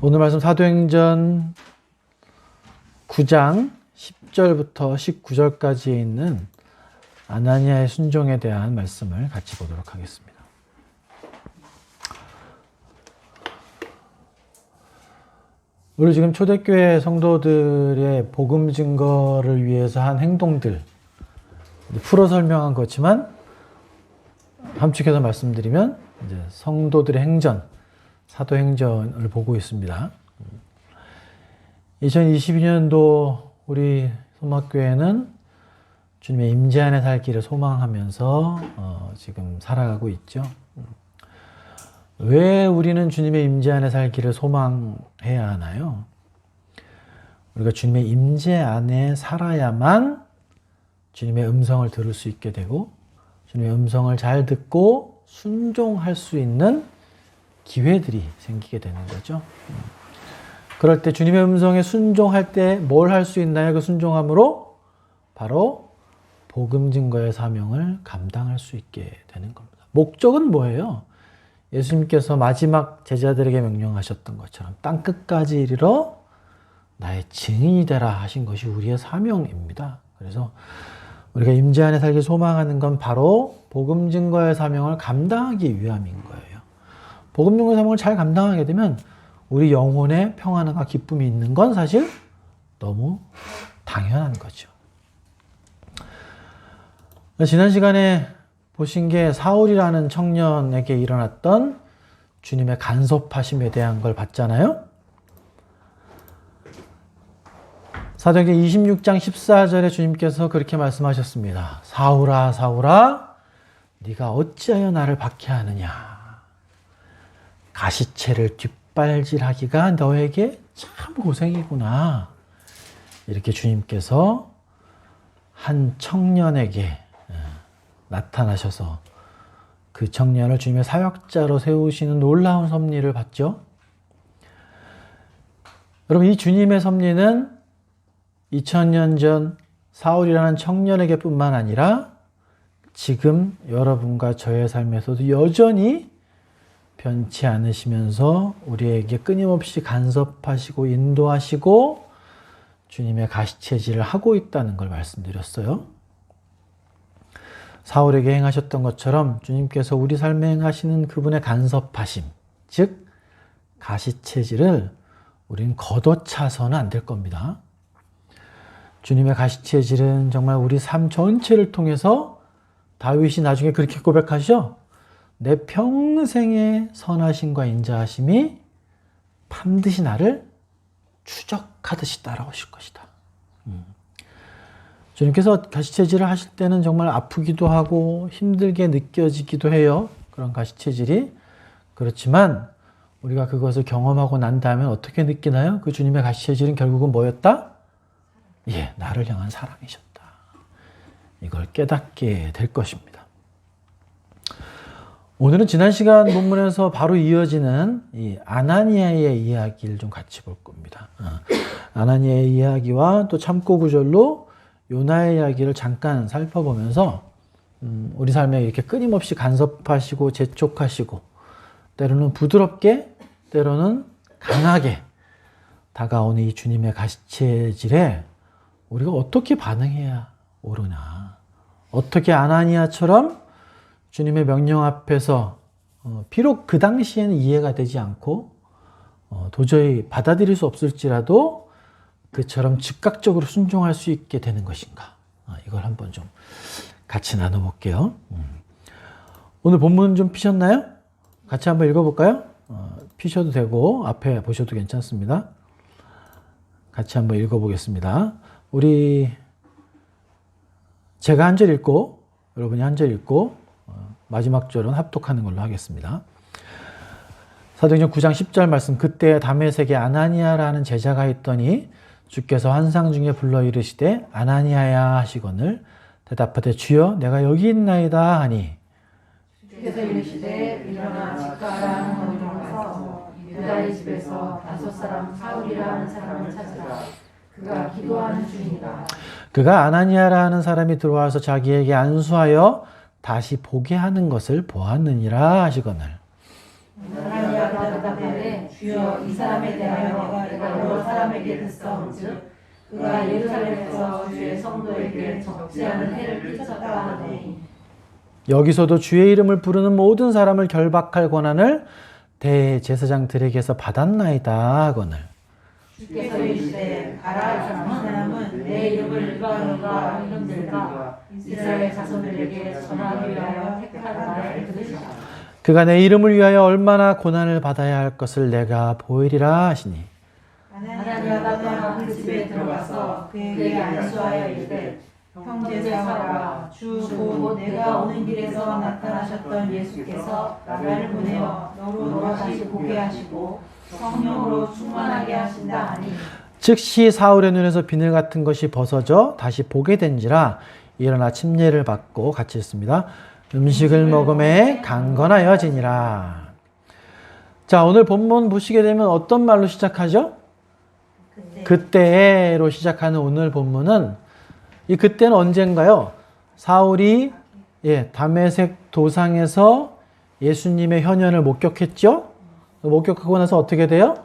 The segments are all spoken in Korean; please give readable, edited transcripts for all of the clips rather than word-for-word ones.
오늘 말씀 사도행전 9장 10절부터 19절까지에 있는 아나니아의 순종에 대한 말씀을 같이 보도록 하겠습니다. 우리 지금 초대교회 성도들의 복음 증거를 위해서 한 행동들 풀어 설명한 거지만 함축해서 말씀드리면 이제 성도들의 행전, 사도행전을 보고 있습니다. 2022년도 우리 소막교회는 주님의 임재 안에 살기를 소망하면서 지금 살아가고 있죠. 왜 우리는 주님의 임재 안에 살기를 소망해야 하나요? 우리가 주님의 임재 안에 살아야만 주님의 음성을 들을 수 있게 되고 주님의 음성을 잘 듣고 순종할 수 있는 기회들이 생기게 되는 거죠. 그럴 때 주님의 음성에 순종할 때 뭘 할 수 있나요? 그 순종함으로 바로 복음 증거의 사명을 감당할 수 있게 되는 겁니다. 목적은 뭐예요? 예수님께서 마지막 제자들에게 명령하셨던 것처럼 땅끝까지 이르러 나의 증인이 되라 하신 것이 우리의 사명입니다. 그래서 우리가 임재 안에 살기 소망하는 건 바로 복음 증거의 사명을 감당하기 위함인 거예요. 복음 증거의 사명을 잘 감당하게 되면 우리 영혼에 평안과 기쁨이 있는 건 사실 너무 당연한 거죠. 지난 시간에 보신 게 사울이라는 청년에게 일어났던 주님의 간섭하심에 대한 걸 봤잖아요. 사도행전 26장 14절에 주님께서 그렇게 말씀하셨습니다. 사울아 사울아 네가 어찌하여 나를 박해하느냐. 가시채를 뒷발질하기가 너에게 참 고생이구나. 이렇게 주님께서 한 청년에게 나타나셔서 그 청년을 주님의 사역자로 세우시는 놀라운 섭리를 봤죠. 여러분, 이 주님의 섭리는 2000년 전 사울이라는 청년에게 뿐만 아니라 지금 여러분과 저의 삶에서도 여전히 변치 않으시면서 우리에게 끊임없이 간섭하시고 인도하시고 주님의 가시체질을 하고 있다는 걸 말씀드렸어요. 사울에게 행하셨던 것처럼 주님께서 우리 삶에 행하시는 그분의 간섭하심, 즉 가시체질을 우린 걷어차서는 안 될 겁니다. 주님의 가시체질은 정말 우리 삶 전체를 통해서 다윗이 나중에 그렇게 고백하시죠. 내 평생의 선하심과 인자하심이 반드시 나를 추적하듯이 따라오실 것이다. 주님께서 가시체질을 하실 때는 정말 아프기도 하고 힘들게 느껴지기도 해요. 그런 가시체질이. 그렇지만 우리가 그것을 경험하고 난 다음에 어떻게 느끼나요? 그 주님의 가시체질은 결국은 뭐였다? 예, 나를 향한 사랑이셨다. 이걸 깨닫게 될 것입니다. 오늘은 지난 시간 본문에서 바로 이어지는 이 아나니아의 이야기를 좀 같이 볼 겁니다. 아나니아의 이야기와 또 참고 구절로 요나의 이야기를 잠깐 살펴보면서 우리 삶에 이렇게 끊임없이 간섭하시고 재촉하시고 때로는 부드럽게 때로는 강하게 다가오는 이 주님의 가시체질에 우리가 어떻게 반응해야 옳으나, 어떻게 아나니아처럼 주님의 명령 앞에서 비록 그 당시에는 이해가 되지 않고 도저히 받아들일 수 없을지라도 그처럼 즉각적으로 순종할 수 있게 되는 것인가. 이걸 한번 좀 같이 나눠볼게요. 오늘 본문 좀 피셨나요? 같이 한번 읽어볼까요? 피셔도 되고 앞에 보셔도 괜찮습니다. 같이 한번 읽어보겠습니다. 제가 한 절 읽고 여러분이 한 절 읽고 마지막 절은 합독하는 걸로 하겠습니다. 사도행전 9장 10절 말씀. 그때 다메섹에 아나니아라는 제자가 있더니 주께서 환상 중에 불러 이르시되 아나니아야 하시거늘 대답하되 주여 내가 여기 있나이다 하니 주께서 이르시되 일어나 집가라는 거리로 가서 유다의 집에서 다섯 사람 사울이라는 사람을 찾으라. 그가 기도하는 중이다. 그가 아나니아라는 사람이 들어와서 자기에게 안수하여 다시 보게 하는 것을 보았느니라 하시거늘. 아나니아가 마르다가 대답하되 주여 이 사람에 대하여 내가 여러 사람에게 듣사온즉 그가 예루살렘에서 주의 성도에게 적지 않은 해를 끼쳤다 하더니 여기서도 주의 이름을 부르는 모든 사람을 결박할 권한을 대제사장들에게서 받았나이다 하거늘. 주께서 이르시되 가라 이 사람은 내 이름을 일반인과 이름들과 이스라엘 자손들에게 전하기 위하여 택한 나를 들으시라. 그가 내 이름을 위하여 얼마나 고난을 받아야 할 것을 내가 보이리라 하시니. 아나니아가 그 집에 들어가서 그에게 안수하여 이르되 형제 사울아 주 곧 내가 오는 길에서 나타나셨던 예수께서 나를 보내어 너로 다시 보게 하시고 성령으로 충만하게 하신다 하니 즉시 사울의 눈에서 비늘 같은 것이 벗어져 다시 보게 된지라 일어나 침례를 받고 같이 했습니다. 음식을 먹음에 강건하여지니라. 자, 오늘 본문 보시게 되면 어떤 말로 시작하죠? 그때로 시작하는 오늘 본문은 이 그때는 언젠가요? 사울이 다메섹 도상에서 예수님의 현현을 목격했죠? 목격하고 나서 어떻게 돼요?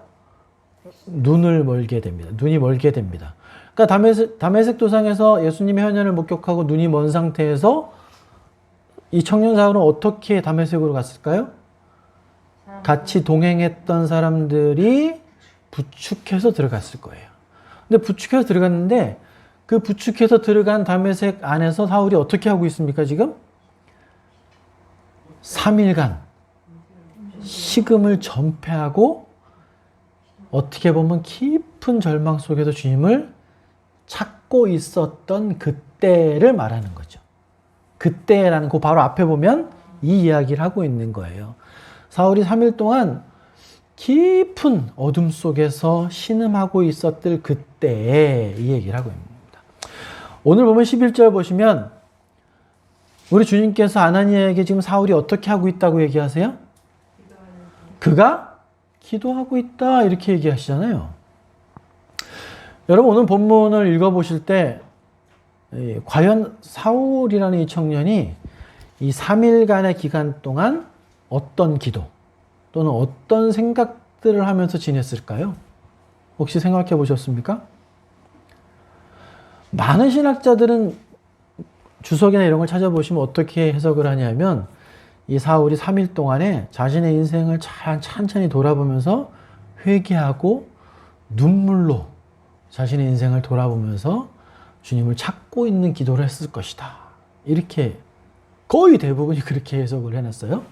눈을 멀게 됩니다. 눈이 멀게 됩니다. 그러니까 다메섹 도상에서 예수님의 현현을 목격하고 눈이 먼 상태에서 이 청년 사울은 어떻게 다메섹으로 갔을까요? 같이 동행했던 사람들이 부축해서 들어갔을 거예요. 근데 부축해서 들어갔는데 그 부축해서 들어간 다메섹 안에서 사울이 어떻게 하고 있습니까, 지금? 3일간 식음을 전폐하고 어떻게 보면 깊은 절망 속에서 주님을 찾고 있었던 그때를 말하는 거죠. 그때라는 그 바로 앞에 보면 이 이야기를 하고 있는 거예요. 사울이 3일 동안 깊은 어둠 속에서 신음하고 있었을 그때에 이 얘기를 하고 있습니다. 오늘 보면 11절 보시면 우리 주님께서 아나니아에게 지금 사울이 어떻게 하고 있다고 얘기하세요? 그가 기도하고 있다 이렇게 얘기하시잖아요. 여러분 오늘 본문을 읽어보실 때 과연 사울이라는 이 청년이 이 3일간의 기간 동안 어떤 기도 또는 어떤 생각들을 하면서 지냈을까요? 혹시 생각해 보셨습니까? 많은 신학자들은 주석이나 이런 걸 찾아보시면 어떻게 해석을 하냐면 이 사울이 3일 동안에 자신의 인생을 천천히 돌아보면서 회개하고 눈물로 자신의 인생을 돌아보면서 주님을 찾고 있는 기도를 했을 것이다. 이렇게 거의 대부분이 그렇게 해석을 해놨어요.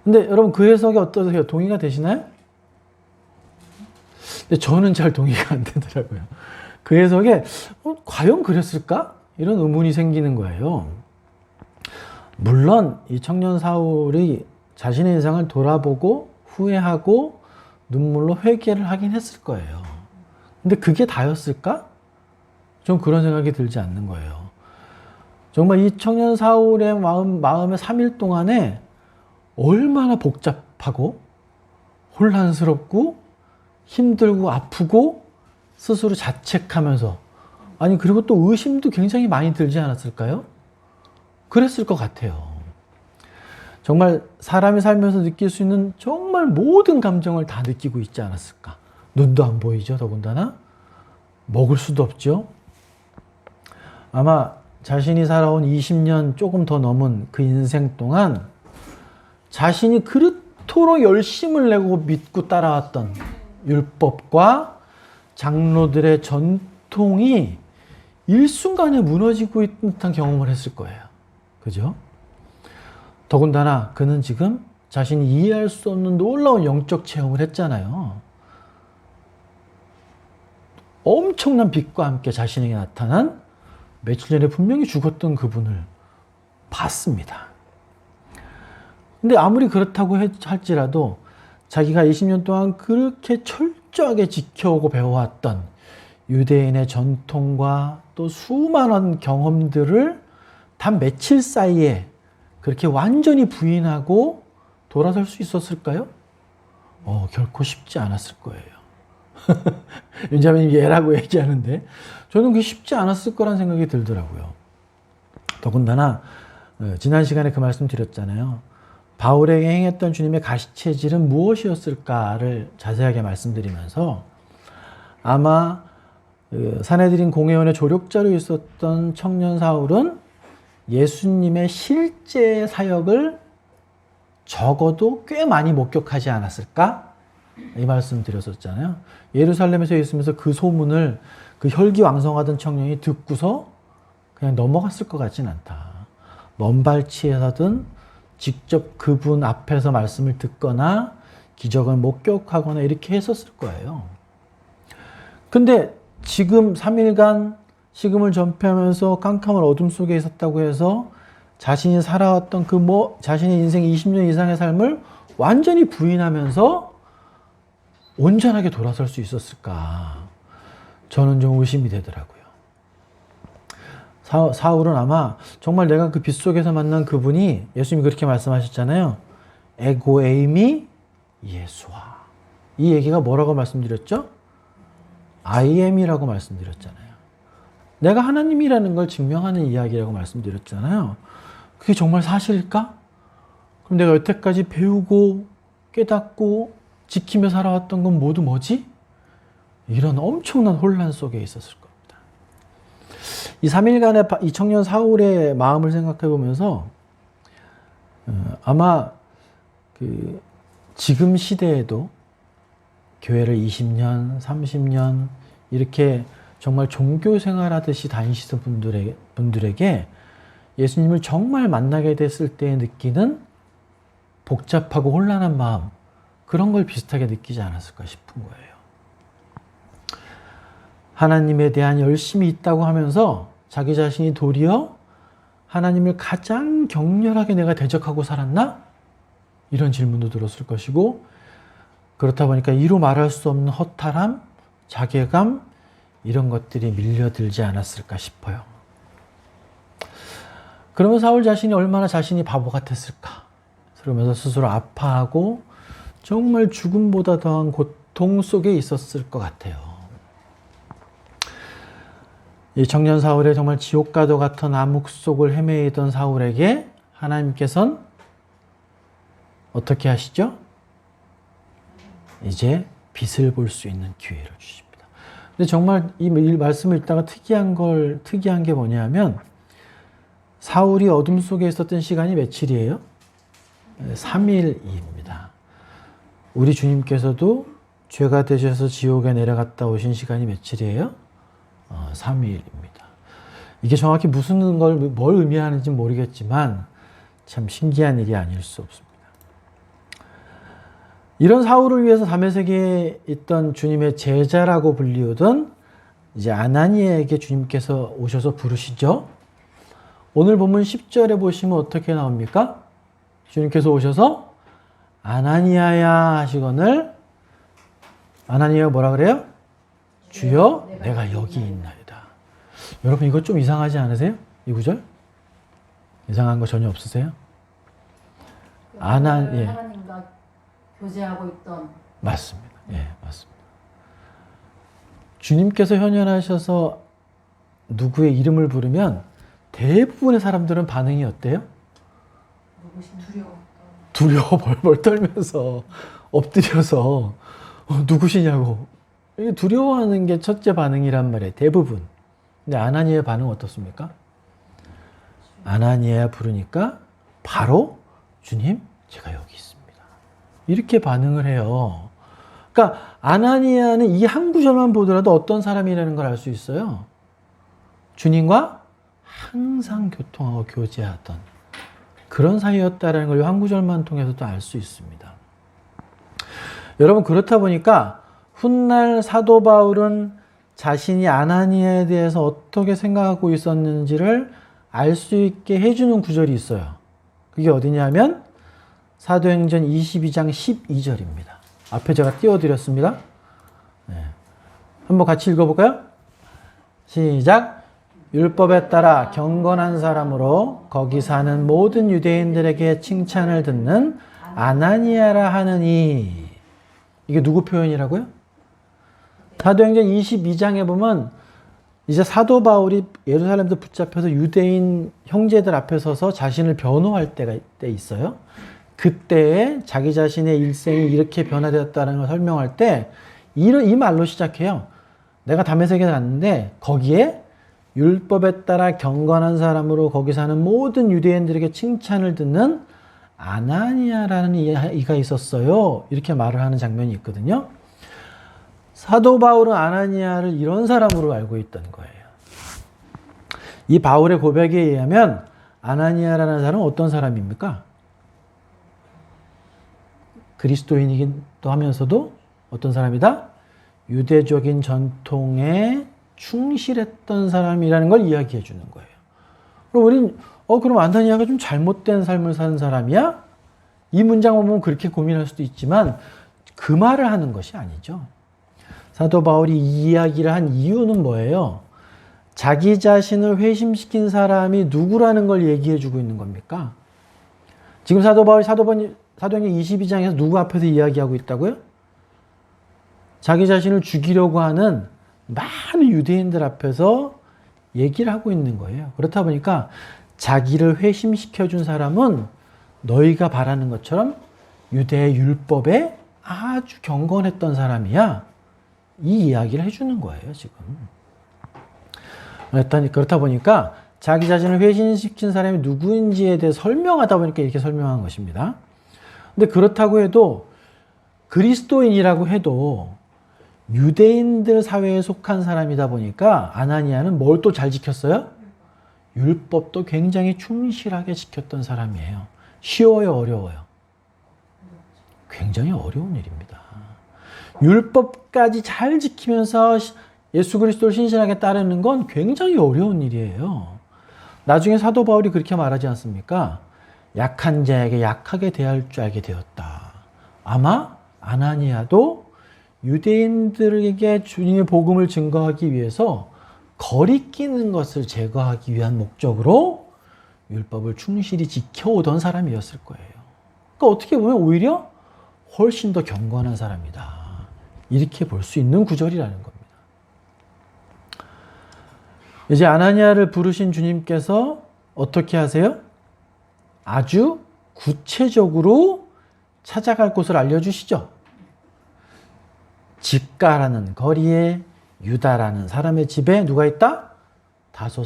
근데 여러분 그 해석이 어떠세요? 동의가 되시나요? 근데 저는 잘 동의가 안 되더라고요. 그 해석에 과연 그랬을까? 이런 의문이 생기는 거예요. 물론 이 청년 사울이 자신의 인생을 돌아보고 후회하고 눈물로 회개를 하긴 했을 거예요. 근데 그게 다였을까? 좀 그런 생각이 들지 않는 거예요. 정말 이 청년 사울의 마음에 3일 동안에 얼마나 복잡하고 혼란스럽고 힘들고 아프고 스스로 자책하면서 아니 그리고 또 의심도 굉장히 많이 들지 않았을까요? 그랬을 것 같아요. 정말 사람이 살면서 느낄 수 있는 정말 모든 감정을 다 느끼고 있지 않았을까? 눈도 안 보이죠, 더군다나. 먹을 수도 없죠. 아마 자신이 살아온 20년 조금 더 넘은 그 인생 동안 자신이 그토록 열심을 내고 믿고 따라왔던 율법과 장로들의 전통이 일순간에 무너지고 있는 듯한 경험을 했을 거예요. 그죠? 더군다나 그는 지금 자신이 이해할 수 없는 놀라운 영적 체험을 했잖아요. 엄청난 빛과 함께 자신에게 나타난 며칠 전에 분명히 죽었던 그분을 봤습니다. 근데 아무리 그렇다고 할지라도 자기가 20년 동안 그렇게 철저하게 지켜오고 배워왔던 유대인의 전통과 또 수많은 경험들을 단 며칠 사이에 그렇게 완전히 부인하고 돌아설 수 있었을까요? 결코 쉽지 않았을 거예요. 윤자매님 예라고 얘기하는데 저는 그게 쉽지 않았을 거란 생각이 들더라고요. 더군다나 지난 시간에 그 말씀 드렸잖아요. 바울에게 행했던 주님의 가시체질은 무엇이었을까를 자세하게 말씀드리면서 아마 산헤드린 공회원의 조력자로 있었던 청년 사울은 예수님의 실제 사역을 적어도 꽤 많이 목격하지 않았을까? 이 말씀 드렸었잖아요. 예루살렘에서 있으면서 그 소문을 그 혈기왕성하던 청년이 듣고서 그냥 넘어갔을 것 같진 않다. 먼발치에서든 직접 그분 앞에서 말씀을 듣거나 기적을 목격하거나 이렇게 했었을 거예요. 근데 지금 3일간 식음을 전폐하면서 깜깜한 어둠 속에 있었다고 해서 자신이 살아왔던 자신의 인생 20년 이상의 삶을 완전히 부인하면서 온전하게 돌아설 수 있었을까? 저는 좀 의심이 되더라고요. 사울은 아마 정말 내가 그 빛 속에서 만난 그분이 예수님이 그렇게 말씀하셨잖아요. 에고 에이미 예수와. 이 얘기가 뭐라고 말씀드렸죠? I am이라고 말씀드렸잖아요. 내가 하나님이라는 걸 증명하는 이야기라고 말씀드렸잖아요. 그게 정말 사실일까? 그럼 내가 여태까지 배우고 깨닫고 지키며 살아왔던 건 모두 뭐지? 이런 엄청난 혼란 속에 있었을 겁니다. 이 3일간의 이 청년 사울의 마음을 생각해 보면서 아마 지금 시대에도 교회를 20년, 30년 이렇게 정말 종교 생활하듯이 다니시던 분들에게 예수님을 정말 만나게 됐을 때 느끼는 복잡하고 혼란한 마음, 그런 걸 비슷하게 느끼지 않았을까 싶은 거예요. 하나님에 대한 열심이 있다고 하면서 자기 자신이 도리어 하나님을 가장 격렬하게 내가 대적하고 살았나? 이런 질문도 들었을 것이고, 그렇다 보니까 이루 말할 수 없는 허탈함, 자괴감, 이런 것들이 밀려들지 않았을까 싶어요. 그러면 사울 자신이 얼마나 자신이 바보 같았을까? 그러면서 스스로 아파하고 정말 죽음보다 더한 고통 속에 있었을 것 같아요. 이 청년 사울의 정말 지옥과도 같은 암흑 속을 헤매이던 사울에게 하나님께서는 어떻게 하시죠? 이제 빛을 볼 수 있는 기회를 주십니다. 근데 정말 이 말씀을 읽다가 특이한 게 뭐냐면, 사울이 어둠 속에 있었던 시간이 며칠이에요? 3일입니다. 우리 주님께서도 죄가 되셔서 지옥에 내려갔다 오신 시간이 며칠이에요? 3일입니다. 이게 정확히 뭘 의미하는지 모르겠지만 참 신기한 일이 아닐 수 없습니다. 이런 사울을 위해서 다메섹에 있던 주님의 제자라고 불리우던 이제 아나니아에게 주님께서 오셔서 부르시죠. 오늘 본문 10절에 보시면 어떻게 나옵니까? 주님께서 오셔서 아나니아야 하시거늘, 아나니아가 뭐라 그래요? 주여, 내가 여기 있나이다. 여러분, 이거 좀 이상하지 않으세요? 이 구절? 이상한 거 전혀 없으세요? 예. 하나님과 교제하고 있던. 맞습니다. 예, 맞습니다. 주님께서 현현하셔서 누구의 이름을 부르면 대부분의 사람들은 반응이 어때요? 두려워 벌벌 떨면서 엎드려서 누구시냐고. 이게 두려워하는 게 첫째 반응이란 말이에요. 대부분. 근데 아나니아의 반응은 어떻습니까? 아나니아 부르니까 바로 주님, 제가 여기 있습니다. 이렇게 반응을 해요. 그러니까 아나니아는 이 한 구절만 보더라도 어떤 사람이라는 걸 알 수 있어요. 주님과 항상 교통하고 교제하던 그런 사이였다라는 걸 한 구절만 통해서도 알 수 있습니다. 여러분, 그렇다 보니까 훗날 사도 바울은 자신이 아나니아에 대해서 어떻게 생각하고 있었는지를 알 수 있게 해주는 구절이 있어요. 그게 어디냐면 사도행전 22장 12절입니다. 앞에 제가 띄워드렸습니다. 네. 한번 같이 읽어볼까요? 시작. 율법에 따라 경건한 사람으로 거기 사는 모든 유대인들에게 칭찬을 듣는 아나니아라 하느니. 이게 누구 표현이라고요? 사도행전 22장에 보면 이제 사도 바울이 예루살렘에서 붙잡혀서 유대인 형제들 앞에 서서 자신을 변호할 때 있어요. 그때 자기 자신의 일생이 이렇게 변화되었다는 걸 설명할 때 이 말로 시작해요. 내가 다메섹에 갔는데 거기에 율법에 따라 경건한 사람으로 거기 사는 모든 유대인들에게 칭찬을 듣는 아나니아라는 이가 있었어요. 이렇게 말을 하는 장면이 있거든요. 사도 바울은 아나니아를 이런 사람으로 알고 있던 거예요. 이 바울의 고백에 의하면 아나니아라는 사람은 어떤 사람입니까? 그리스도인이기도 하면서도 어떤 사람이다? 유대적인 전통에 충실했던 사람이라는 걸 이야기해 주는 거예요. 그럼 우린 그럼 아나니아가 좀 잘못된 삶을 사는 사람이야? 이 문장을 보면 그렇게 고민할 수도 있지만 그 말을 하는 것이 아니죠. 사도 바울이 이 이야기를 한 이유는 뭐예요? 자기 자신을 회심시킨 사람이 누구라는 걸 얘기해 주고 있는 겁니까? 지금 사도 바울이 사도행전 22장에서 누구 앞에서 이야기하고 있다고요? 자기 자신을 죽이려고 하는 많은 유대인들 앞에서 얘기를 하고 있는 거예요. 그렇다 보니까 자기를 회심시켜준 사람은 너희가 바라는 것처럼 유대의 율법에 아주 경건했던 사람이야. 이 이야기를 해주는 거예요, 지금. 그렇다 보니까 자기 자신을 회심시킨 사람이 누구인지에 대해 설명하다 보니까 이렇게 설명한 것입니다. 근데 그렇다고 해도 그리스도인이라고 해도 유대인들 사회에 속한 사람이다 보니까 아나니아는 뭘 또 잘 지켰어요? 율법도 굉장히 충실하게 지켰던 사람이에요. 쉬워요, 어려워요? 굉장히 어려운 일입니다. 율법까지 잘 지키면서 예수 그리스도를 신실하게 따르는 건 굉장히 어려운 일이에요. 나중에 사도 바울이 그렇게 말하지 않습니까? 약한 자에게 약하게 대할 줄 알게 되었다. 아마 아나니아도 유대인들에게 주님의 복음을 증거하기 위해서 거리끼는 것을 제거하기 위한 목적으로 율법을 충실히 지켜오던 사람이었을 거예요. 그러니까 어떻게 보면 오히려 훨씬 더 경건한 사람이다. 이렇게 볼 수 있는 구절이라는 겁니다. 이제 아나니아를 부르신 주님께서 어떻게 하세요? 아주 구체적으로 찾아갈 곳을 알려주시죠. 집가라는 거리에 유다라는 사람의 집에 누가 있다? 5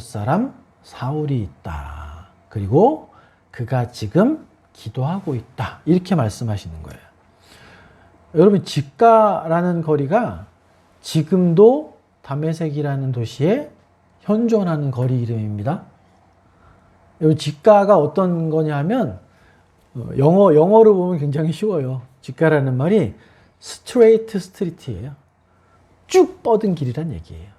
사울이 있다. 그리고 그가 지금 기도하고 있다. 이렇게 말씀하시는 거예요. 여러분, 집가라는 거리가 지금도 다메섹이라는 도시에 현존하는 거리 이름입니다. 여기 집가가 어떤 거냐 하면 영어로 보면 굉장히 쉬워요. 집가라는 말이 스트레이트 스트리트예요. 쭉 뻗은 길이란 얘기예요.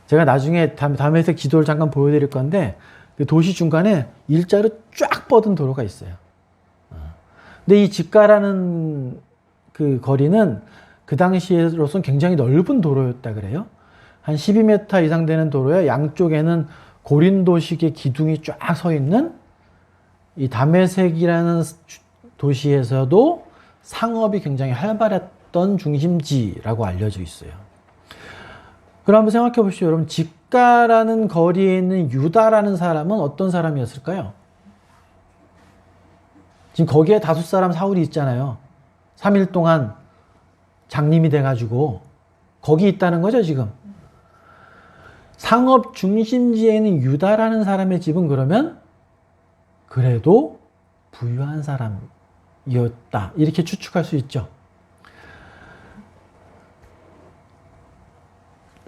제가 나중에 다메섹 지도를 잠깐 보여드릴 건데 그 도시 중간에 일자로 쫙 뻗은 도로가 있어요. 근데 이 집가라는 그 거리는 그 당시로서는 굉장히 넓은 도로였다 그래요. 한 12m 이상 되는 도로에 양쪽에는 고린도식의 기둥이 쫙 서 있는 이 다메섹이라는 도시에서도 상업이 굉장히 활발했던 중심지라고 알려져 있어요. 그럼 한번 생각해 보시죠. 여러분, 집가라는 거리에 있는 유다라는 사람은 어떤 사람이었을까요? 지금 거기에 5 사울이 있잖아요. 3일 동안 장님이 돼가지고 거기 있다는 거죠, 지금. 상업 중심지에 있는 유다라는 사람의 집은 그러면 그래도 부유한 사람이었다. 이렇게 추측할 수 있죠.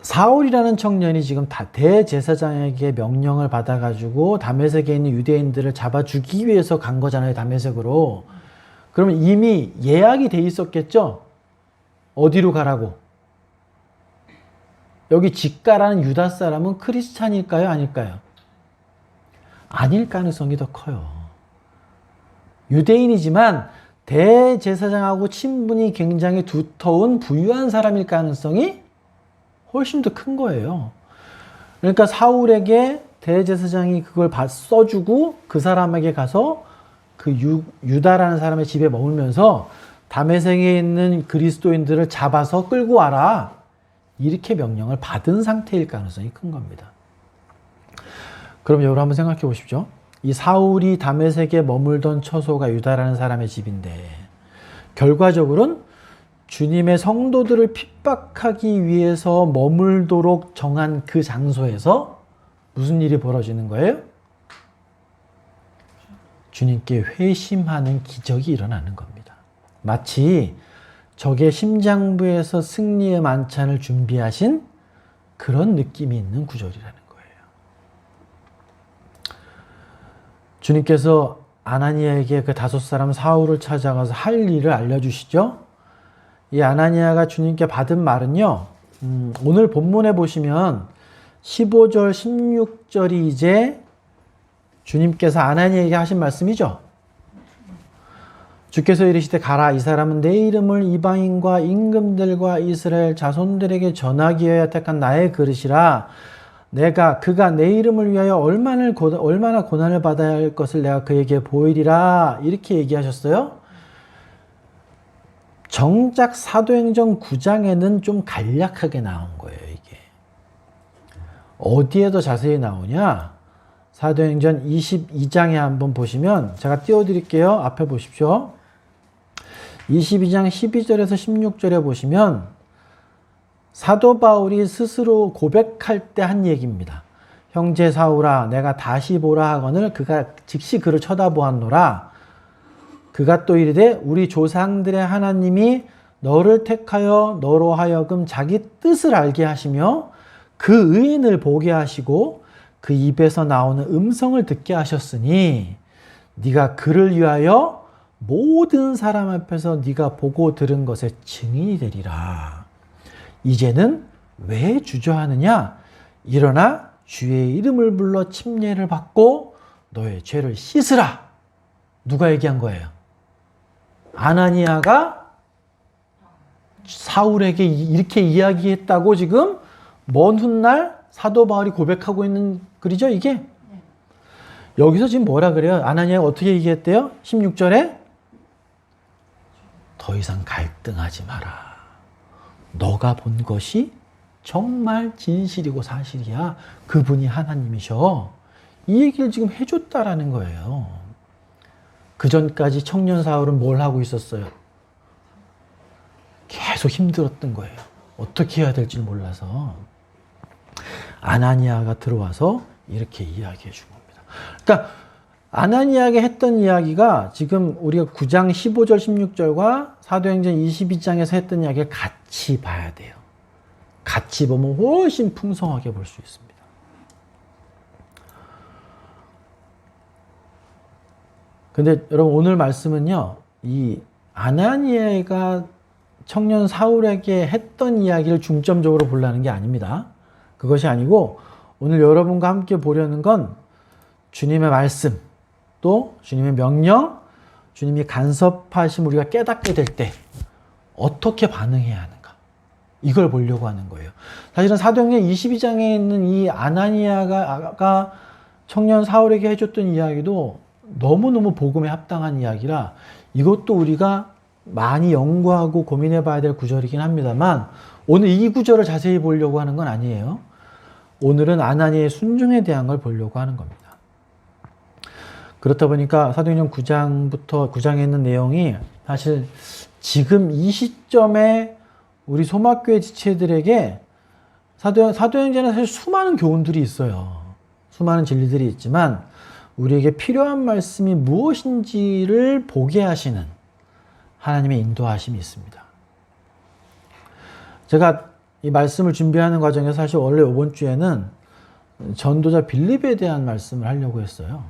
사울이라는 청년이 지금 대제사장에게 명령을 받아가지고 다메섹에 있는 유대인들을 잡아 주기 위해서 간 거잖아요, 다메섹으로. 그러면 이미 예약이 돼 있었겠죠? 어디로 가라고? 여기 집가라는 유다 사람은 크리스찬일까요? 아닐까요? 아닐 가능성이 더 커요. 유대인이지만 대제사장하고 친분이 굉장히 두터운 부유한 사람일 가능성이 훨씬 더 큰 거예요. 그러니까 사울에게 대제사장이 그걸 써주고 그 사람에게 가서 그 유다라는 사람의 집에 머물면서 다메섹에 있는 그리스도인들을 잡아서 끌고 와라. 이렇게 명령을 받은 상태일 가능성이 큰 겁니다. 그럼 여러분 한번 생각해 보십시오. 이 사울이 다메섹에 머물던 처소가 유다라는 사람의 집인데 결과적으로는 주님의 성도들을 핍박하기 위해서 머물도록 정한 그 장소에서 무슨 일이 벌어지는 거예요? 주님께 회심하는 기적이 일어나는 겁니다. 마치 적의 심장부에서 승리의 만찬을 준비하신 그런 느낌이 있는 구절이라는 거예요. 주님께서 아나니아에게 그 5사람 사울을 찾아가서 할 일을 알려주시죠. 이 아나니아가 주님께 받은 말은요. 오늘 본문에 보시면 15절, 16절이 이제 주님께서 아나니아에게 하신 말씀이죠. 주께서 이르시되 가라, 이 사람은 내 이름을 이방인과 임금들과 이스라엘 자손들에게 전하기 위하여 택한 나의 그릇이라. 그가 내 이름을 위하여 얼마나 고난을 받아야 할 것을 내가 그에게 보이리라. 이렇게 얘기하셨어요. 정작 사도행전 9장에는 좀 간략하게 나온 거예요, 이게. 어디에 더 자세히 나오냐? 사도행전 22장에 한번 보시면, 제가 띄워드릴게요. 앞에 보십시오. 22장 12절에서 16절에 보시면 사도 바울이 스스로 고백할 때 한 얘기입니다. 형제 사울아, 내가 다시 보라 하거늘 그가 즉시 그를 쳐다보았노라. 그가 또 이르되 우리 조상들의 하나님이 너를 택하여 너로 하여금 자기 뜻을 알게 하시며 그 의인을 보게 하시고 그 입에서 나오는 음성을 듣게 하셨으니 네가 그를 위하여 모든 사람 앞에서 네가 보고 들은 것의 증인이 되리라. 이제는 왜 주저하느냐? 일어나 주의 이름을 불러 침례를 받고 너의 죄를 씻으라. 누가 얘기한 거예요? 아나니아가 사울에게 이렇게 이야기했다고 지금 먼 훗날 사도 바울이 고백하고 있는 글이죠, 이게? 여기서 지금 뭐라 그래요? 아나니아가 어떻게 얘기했대요? 16절에 더 이상 갈등하지 마라. 너가 본 것이 정말 진실이고 사실이야. 그분이 하나님이셔. 이 얘기를 지금 해줬다라는 거예요. 그 전까지 청년 사울은 뭘 하고 있었어요? 계속 힘들었던 거예요. 어떻게 해야 될지 몰라서. 아나니아가 들어와서 이렇게 이야기해 준 겁니다. 그러니까 아나니아에게 했던 이야기가 지금 우리가 9장 15절 16절과 사도행전 22장에서 했던 이야기를 같이 봐야 돼요. 같이 보면 훨씬 풍성하게 볼 수 있습니다. 근데 여러분 오늘 말씀은요, 이 아나니아가 청년 사울에게 했던 이야기를 중점적으로 보려는 게 아닙니다. 그것이 아니고 오늘 여러분과 함께 보려는 건 주님의 말씀, 또 주님의 명령, 주님이 간섭하심 우리가 깨닫게 될 때 어떻게 반응해야 하는가, 이걸 보려고 하는 거예요. 사실은 사도행전 22장에 있는 이 아나니아가 청년 사울에게 해줬던 이야기도 너무너무 복음에 합당한 이야기라 이것도 우리가 많이 연구하고 고민해 봐야 될 구절이긴 합니다만 오늘 이 구절을 자세히 보려고 하는 건 아니에요. 오늘은 아나니아의 순종에 대한 걸 보려고 하는 겁니다. 그렇다 보니까 사도행전 9장에 있는 내용이 사실 지금 이 시점에 우리 소막교회 지체들에게 사도행전에 사실 수많은 교훈들이 있어요. 수많은 진리들이 있지만 우리에게 필요한 말씀이 무엇인지를 보게 하시는 하나님의 인도하심이 있습니다. 제가 이 말씀을 준비하는 과정에서 사실 원래 이번 주에는 전도자 빌립에 대한 말씀을 하려고 했어요.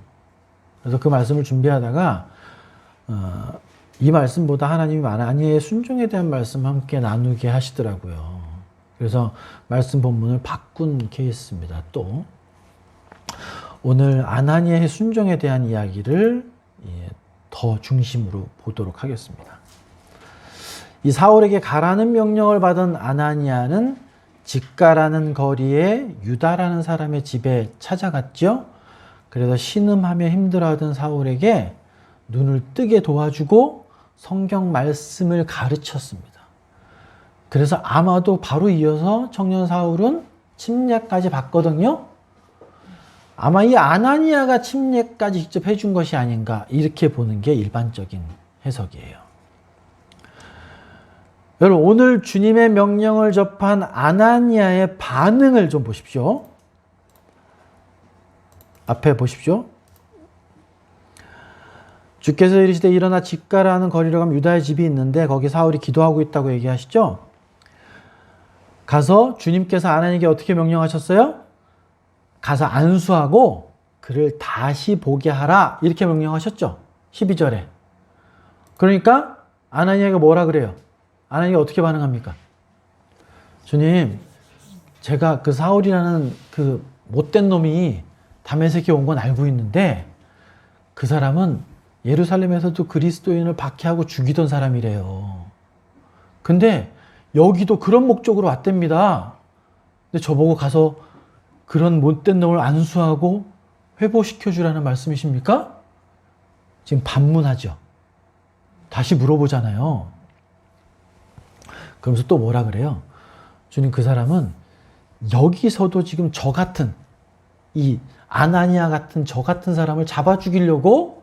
그래서 그 말씀을 준비하다가 이 말씀보다 하나님이 아나니아의 순종에 대한 말씀 함께 나누게 하시더라고요. 그래서 말씀 본문을 바꾼 케이스입니다. 또 오늘 아나니아의 순종에 대한 이야기를 더 중심으로 보도록 하겠습니다. 이 사울에게 가라는 명령을 받은 아나니아는 직가라는 거리에 유다라는 사람의 집에 찾아갔죠. 그래서 신음하며 힘들어하던 사울에게 눈을 뜨게 도와주고 성경 말씀을 가르쳤습니다. 그래서 아마도 바로 이어서 청년 사울은 침략까지 받거든요. 아마 이 아나니아가 침례까지 직접 해준 것이 아닌가 이렇게 보는 게 일반적인 해석이에요. 여러분 오늘 주님의 명령을 접한 아나니아의 반응을 좀 보십시오. 앞에 보십시오. 주께서 이르시되 일어나 집 가라 하는 거리로 가면 유다의 집이 있는데 거기 사울이 기도하고 있다고 얘기하시죠. 가서 주님께서 아나니에게 어떻게 명령하셨어요? 가서 안수하고 그를 다시 보게 하라 이렇게 명령하셨죠. 12절에. 그러니까 아나니아가 뭐라 그래요? 아나니아가 어떻게 반응합니까? 주님, 제가 그 사울이라는 그 못된 놈이 다메섹에 온 건 알고 있는데 그 사람은 예루살렘에서도 그리스도인을 박해하고 죽이던 사람이래요. 근데 여기도 그런 목적으로 왔답니다. 근데 저보고 가서 그런 못된 놈을 안수하고 회복시켜 주라는 말씀이십니까? 지금 반문하죠. 다시 물어보잖아요. 그러면서 또 뭐라 그래요? 주님, 그 사람은 여기서도 지금 저 같은 이 아나니아 같은 저 같은 사람을 잡아 죽이려고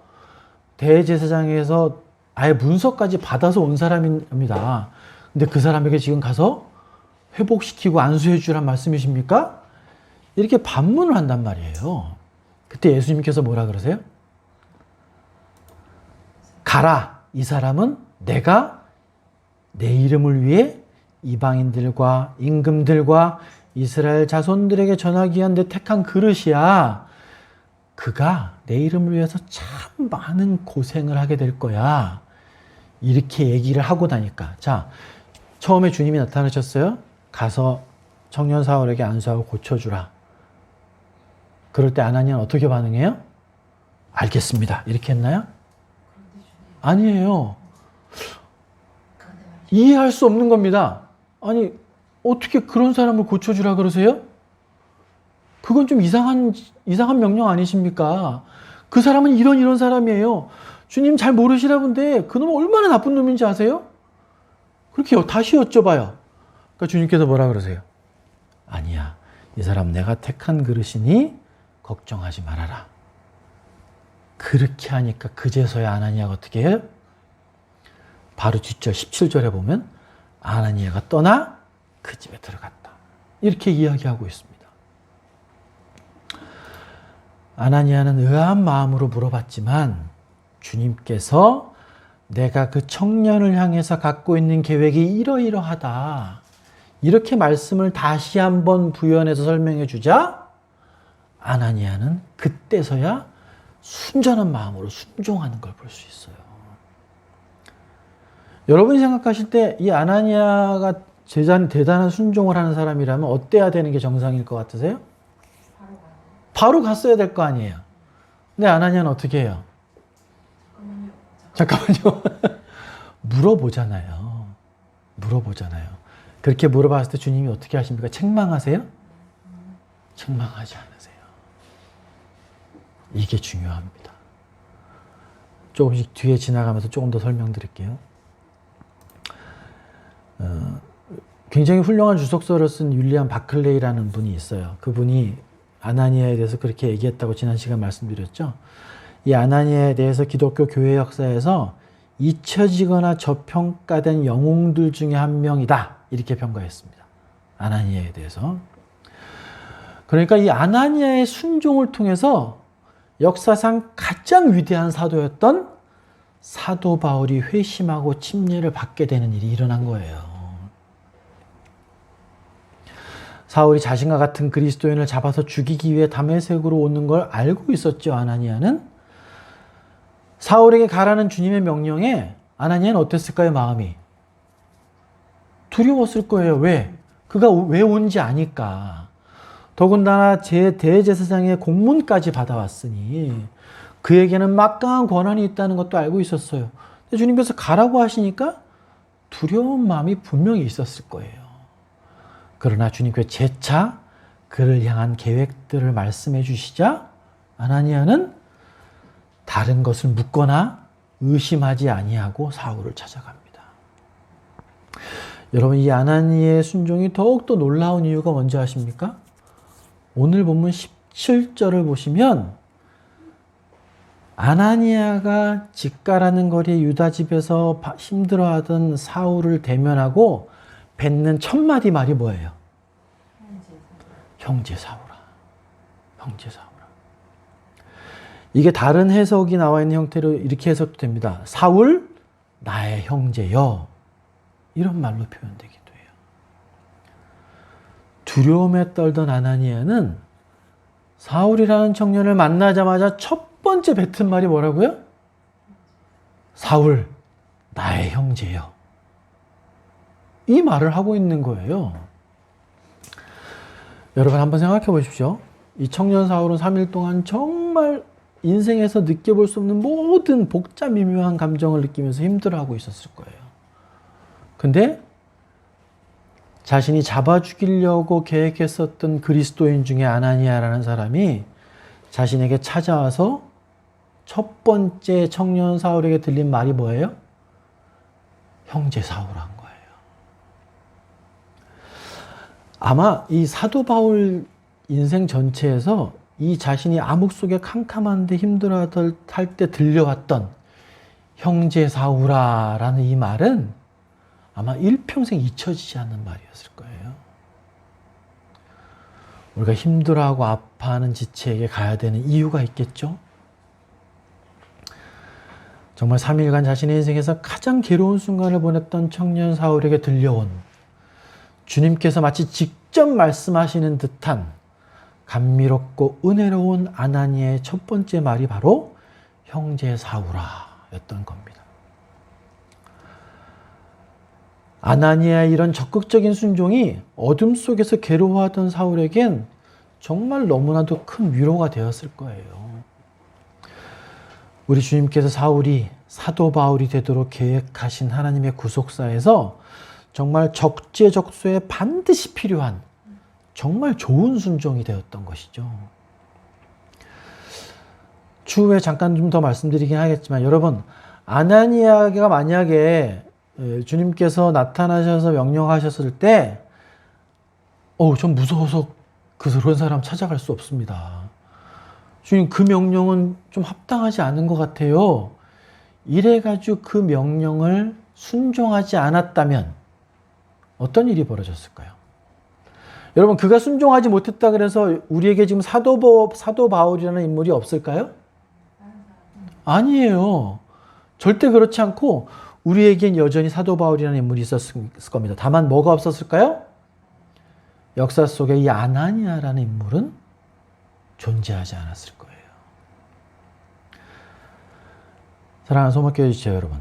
대제사장에서 아예 문서까지 받아서 온 사람입니다. 근데 그 사람에게 지금 가서 회복시키고 안수해 주란 말씀이십니까? 이렇게 반문을 한단 말이에요. 그때 예수님께서 뭐라 그러세요? 가라. 이 사람은 내가 내 이름을 위해 이방인들과 임금들과 이스라엘 자손들에게 전하기 위한 내 택한 그릇이야. 그가 내 이름을 위해서 참 많은 고생을 하게 될 거야. 이렇게 얘기를 하고 나니까. 자, 처음에 주님이 나타나셨어요. 가서 청년 사울에게 안수하고 고쳐주라. 그럴 때 아나니아는 어떻게 반응해요? 알겠습니다. 이렇게 했나요? 아니에요. 이해할 수 없는 겁니다. 아니, 어떻게 그런 사람을 고쳐주라 그러세요? 그건 좀 이상한 명령 아니십니까? 그 사람은 이런 사람이에요. 주님 잘 모르시나 본데 그놈은 얼마나 나쁜 놈인지 아세요? 그렇게 다시 여쭤봐요. 그러니까 주님께서 뭐라 그러세요? 아니야. 이 사람 내가 택한 그릇이니 걱정하지 말아라. 그렇게 하니까 그제서야 아나니아가 어떻게 해요? 바로 뒷절 17절에 보면 아나니아가 떠나 그 집에 들어갔다. 이렇게 이야기하고 있습니다. 아나니아는 의아한 마음으로 물어봤지만 주님께서 내가 그 청년을 향해서 갖고 있는 계획이 이러이러하다. 이렇게 말씀을 다시 한번 부연해서 설명해 주자 아나니아는 그때서야 순전한 마음으로 순종하는 걸 볼 수 있어요. 여러분이 생각하실 때 이 아나니아가 대단한 순종을 하는 사람이라면 어때야 되는 게 정상일 것 같으세요? 바로 갔어야 될 거 아니에요. 근데 아나니아는 어떻게 해요? 잠깐만요. 물어보잖아요. 그렇게 물어봤을 때 주님이 어떻게 하십니까? 책망하세요? 책망하지 않으세요. 이게 중요합니다. 조금씩 뒤에 지나가면서 조금 더 설명드릴게요. 굉장히 훌륭한 주석서를 쓴 윌리엄 바클레이라는 분이 있어요. 그분이 아나니아에 대해서 그렇게 얘기했다고 지난 시간 말씀드렸죠. 이 아나니아에 대해서 기독교 교회 역사에서 잊혀지거나 저평가된 영웅들 중에 한 명이다. 이렇게 평가했습니다. 아나니아에 대해서. 그러니까 이 아나니아의 순종을 통해서 역사상 가장 위대한 사도였던 사도 바울이 회심하고 침례를 받게 되는 일이 일어난 거예요. 사울이 자신과 같은 그리스도인을 잡아서 죽이기 위해 다메섹으로 오는 걸 알고 있었죠, 아나니아는. 사울에게 가라는 주님의 명령에 아나니아는 어땠을까요, 마음이? 두려웠을 거예요. 왜? 그가 왜 온지 아니까. 더군다나 대제사장의 공문까지 받아왔으니 그에게는 막강한 권한이 있다는 것도 알고 있었어요. 근데 주님께서 가라고 하시니까 두려운 마음이 분명히 있었을 거예요. 그러나 주님께서 재차 그를 향한 계획들을 말씀해 주시자 아나니아는 다른 것을 묻거나 의심하지 아니하고 사울을 찾아갑니다. 여러분, 이 아나니아의 순종이 더욱더 놀라운 이유가 뭔지 아십니까? 오늘 본문 7절을 보시면 아나니아가 집 가라는 거리에 유다 집에서 힘들어하던 사울을 대면하고 뱉는 첫 마디 말이 뭐예요? 형제 사울아. 형제 사울아. 이게 다른 해석이 나와 있는 형태로 이렇게 해석도 됩니다. 사울 나의 형제여. 이런 말로 표현되기도 해요. 두려움에 떨던 아나니아는 사울이라는 청년을 만나자마자 첫 번째 뱉은 말이 뭐라고요? 사울, 나의 형제여. 이 말을 하고 있는 거예요. 여러분 한번 생각해 보십시오. 이 청년 사울은 3일 동안 정말 인생에서 느껴볼 수 없는 모든 복잡 미묘한 감정을 느끼면서 힘들어하고 있었을 거예요. 근데 자신이 잡아 죽이려고 계획했었던 그리스도인 중에 아나니아라는 사람이 자신에게 찾아와서 첫 번째 청년 사울에게 들린 말이 뭐예요? 형제 사울한 거예요. 아마 이 사도 바울 인생 전체에서 이 자신이 암흑 속에 캄캄한데 힘들어할 때 들려왔던 형제 사울아라는 이 말은 아마 일평생 잊혀지지 않는 말이었을 거예요. 우리가 힘들어하고 아파하는 지체에게 가야 되는 이유가 있겠죠? 정말 3일간 자신의 인생에서 가장 괴로운 순간을 보냈던 청년 사울에게 들려온 주님께서 마치 직접 말씀하시는 듯한 감미롭고 은혜로운 아나니아의 첫 번째 말이 바로 형제 사울아 였던 겁니다. 아나니아의 이런 적극적인 순종이 어둠 속에서 괴로워하던 사울에겐 정말 너무나도 큰 위로가 되었을 거예요. 우리 주님께서 사울이 사도 바울이 되도록 계획하신 하나님의 구속사에서 정말 적재적소에 반드시 필요한 정말 좋은 순종이 되었던 것이죠. 추후에 잠깐 좀 더 말씀드리긴 하겠지만 여러분, 아나니아가 만약에 주님께서 나타나셔서 명령하셨을 때 전 무서워서 그런 사람 찾아갈 수 없습니다. 주님, 그 명령은 좀 합당하지 않은 것 같아요. 이래가지고 그 명령을 순종하지 않았다면 어떤 일이 벌어졌을까요? 여러분, 그가 순종하지 못했다 그래서 우리에게 지금 사도 바울이라는 인물이 없을까요? 아니에요. 절대 그렇지 않고 우리에겐 여전히 사도 바울이라는 인물이 있었을 겁니다. 다만 뭐가 없었을까요? 역사 속에 이 아나니아라는 인물은 존재하지 않았을 거예요. 사랑하는 소모교회 지체 여러분,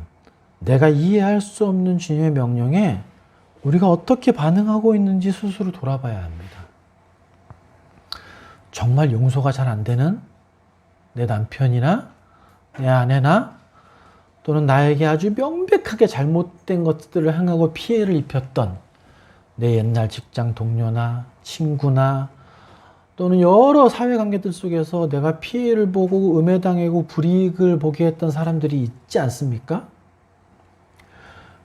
내가 이해할 수 없는 주님의 명령에 우리가 어떻게 반응하고 있는지 스스로 돌아봐야 합니다. 정말 용서가 잘 안 되는 내 남편이나 내 아내나 또는 나에게 아주 명백하게 잘못된 것들을 행하고 피해를 입혔던 내 옛날 직장 동료나 친구나 또는 여러 사회관계들 속에서 내가 피해를 보고 음해당하고 불이익을 보게 했던 사람들이 있지 않습니까?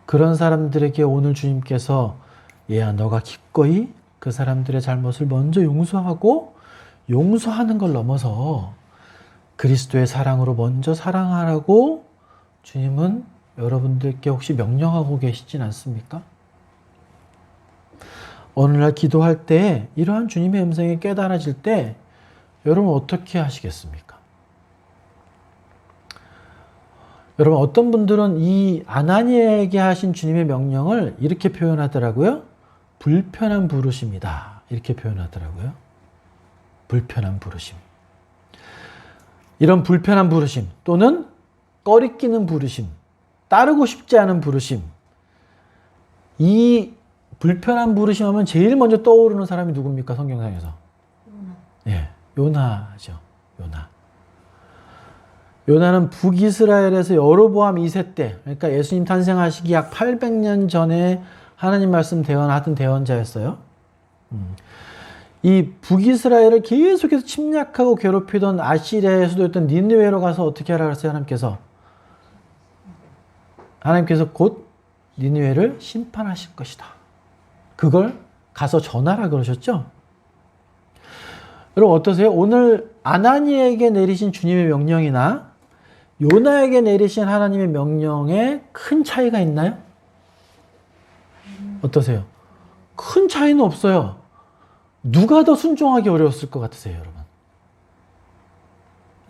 그런 사람들에게 오늘 주님께서 얘야, 너가 기꺼이 그 사람들의 잘못을 먼저 용서하고 용서하는 걸 넘어서 그리스도의 사랑으로 먼저 사랑하라고 주님은 여러분들께 혹시 명령하고 계시진 않습니까? 오늘날 기도할 때 이러한 주님의 음성이 깨달아질 때 여러분 어떻게 하시겠습니까? 여러분, 어떤 분들은 이 아나니아에게 하신 주님의 명령을 이렇게 표현하더라고요. 불편한 부르심이다. 이렇게 표현하더라고요. 불편한 부르심. 이런 불편한 부르심 또는 꺼리끼는 부르심, 따르고 싶지 않은 부르심, 이 불편한 부르심 하면 제일 먼저 떠오르는 사람이 누굽니까? 성경상에서. 예, 요나죠. 요나. 요나는 북이스라엘에서 여로보암 2세 때, 그러니까 예수님 탄생하시기 약 800년 전에 하나님 말씀 하던 대언자였어요. 이 북이스라엘을 계속해서 침략하고 괴롭히던 아시리아의 수도였던 니느웨로 가서 어떻게 하라 그랬어요? 하나님께서 곧 니느웨를 심판하실 것이다. 그걸 가서 전하라 그러셨죠? 여러분 어떠세요? 오늘 아나니에게 내리신 주님의 명령이나 요나에게 내리신 하나님의 명령에 큰 차이가 있나요? 어떠세요? 큰 차이는 없어요. 누가 더 순종하기 어려웠을 것 같으세요, 여러분?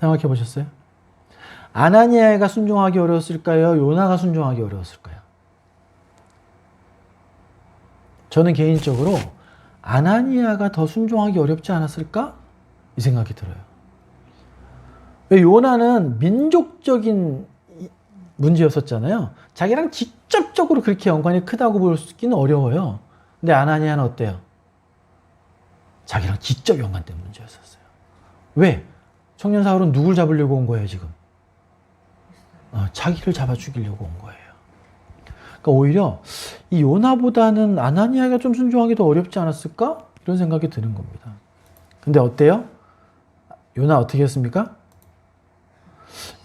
생각해 보셨어요? 아나니아가 순종하기 어려웠을까요? 요나가 순종하기 어려웠을까요? 저는 개인적으로 아나니아가 더 순종하기 어렵지 않았을까? 이 생각이 들어요. 왜 요나는 민족적인 문제였었잖아요. 자기랑 직접적으로 그렇게 연관이 크다고 보기는 어려워요. 근데 아나니아는 어때요? 자기랑 직접 연관된 문제였었어요. 왜? 청년 사울은 누굴 잡으려고 온 거예요, 지금? 자기를 잡아 죽이려고 온 거예요. 그러니까 오히려 이 요나보다는 아나니아가 좀 순종하기 더 어렵지 않았을까? 이런 생각이 드는 겁니다. 근데 어때요? 요나 어떻게 했습니까?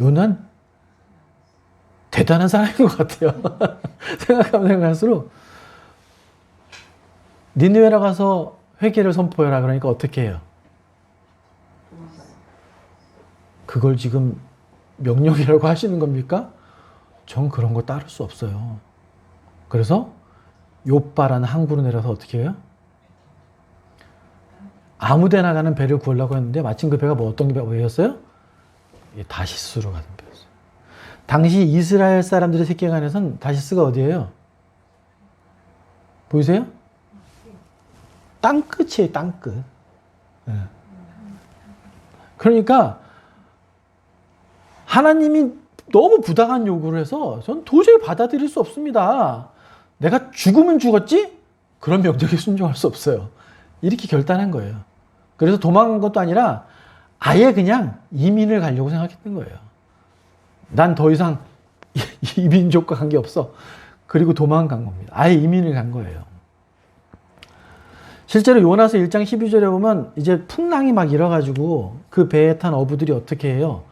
요나는 대단한 사람인 것 같아요. 생각하면 생각할수록 니느웨라 가서 회개를 선포해라 그러니까 어떻게 해요? 그걸 지금 명령이라고 하시는 겁니까? 전 그런 거 따를 수 없어요. 그래서 욥바라는 항구로 내려서 어떻게 해요? 아무 데나 가는 배를 구하려고 했는데 마침 그 배가 뭐 어떤 배였어요? 다시스로 가는 배였어요. 당시 이스라엘 사람들의 세계관에선 다시스가 어디예요? 보이세요? 땅끝이에요, 땅끝. 그러니까 하나님이 너무 부당한 요구를 해서 전 도저히 받아들일 수 없습니다. 내가 죽으면 죽었지? 그런 명령에 순종할 수 없어요. 이렇게 결단한 거예요. 그래서 도망간 것도 아니라 아예 그냥 이민을 가려고 생각했던 거예요. 난 더 이상 이 민족과 관계없어. 그리고 도망간 겁니다. 아예 이민을 간 거예요. 실제로 요나서 1장 12절에 보면 이제 풍랑이 막 일어가지고 그 배에 탄 어부들이 어떻게 해요?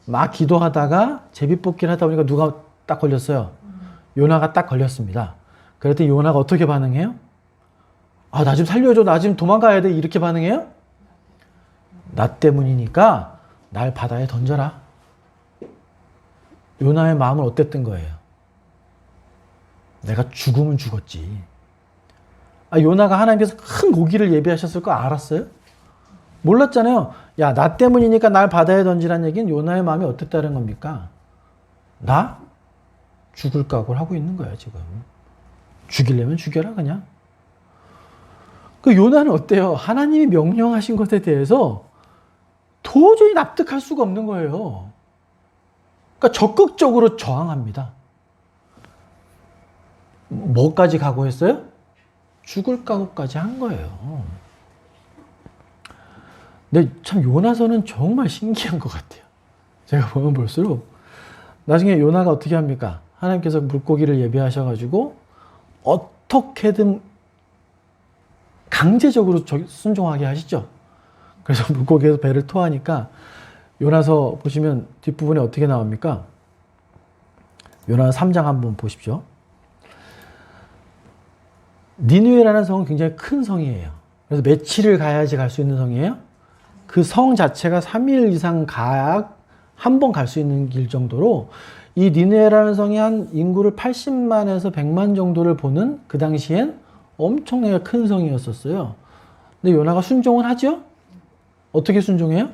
막 기도하다가 제비뽑기를 하다 보니까 누가 딱 걸렸어요? 요나가 딱 걸렸습니다. 그랬더니 요나가 어떻게 반응해요? 아, 나 좀 살려줘. 나 지금 도망가야 돼. 이렇게 반응해요? 나 때문이니까 날 바다에 던져라. 요나의 마음은 어땠던 거예요? 내가 죽으면 죽었지. 요나가 하나님께서 큰 고기를 예비하셨을 거 알았어요? 몰랐잖아요. 야, 나 때문이니까 날 바다에 던지라는 얘기는 요나의 마음이 어땠다는 겁니까? 나? 죽을 각오를 하고 있는 거야, 지금. 죽이려면 죽여라, 그냥. 그 요나는 어때요? 하나님이 명령하신 것에 대해서 도저히 납득할 수가 없는 거예요. 그러니까 적극적으로 저항합니다. 뭐까지 각오했어요? 죽을 각오까지 한 거예요. 근데 참 요나서는 정말 신기한 것 같아요. 제가 보면 볼수록 나중에 요나가 어떻게 합니까? 하나님께서 물고기를 예비하셔가지고 어떻게든 강제적으로 순종하게 하시죠. 그래서 물고기에서 배를 토하니까 요나서 보시면 뒷부분에 어떻게 나옵니까? 요나 3장 한번 보십시오. 니느웨라는 성은 굉장히 큰 성이에요. 그래서 며칠을 가야지 갈 수 있는 성이에요. 그 성 자체가 3일 이상 가야 한 번 갈 수 있는 길 정도로 이 니느웨라는 성이 한 인구를 80만에서 100만 정도를 보는 그 당시엔 엄청나게 큰 성이었었어요. 근데 요나가 순종을 하죠? 어떻게 순종해요?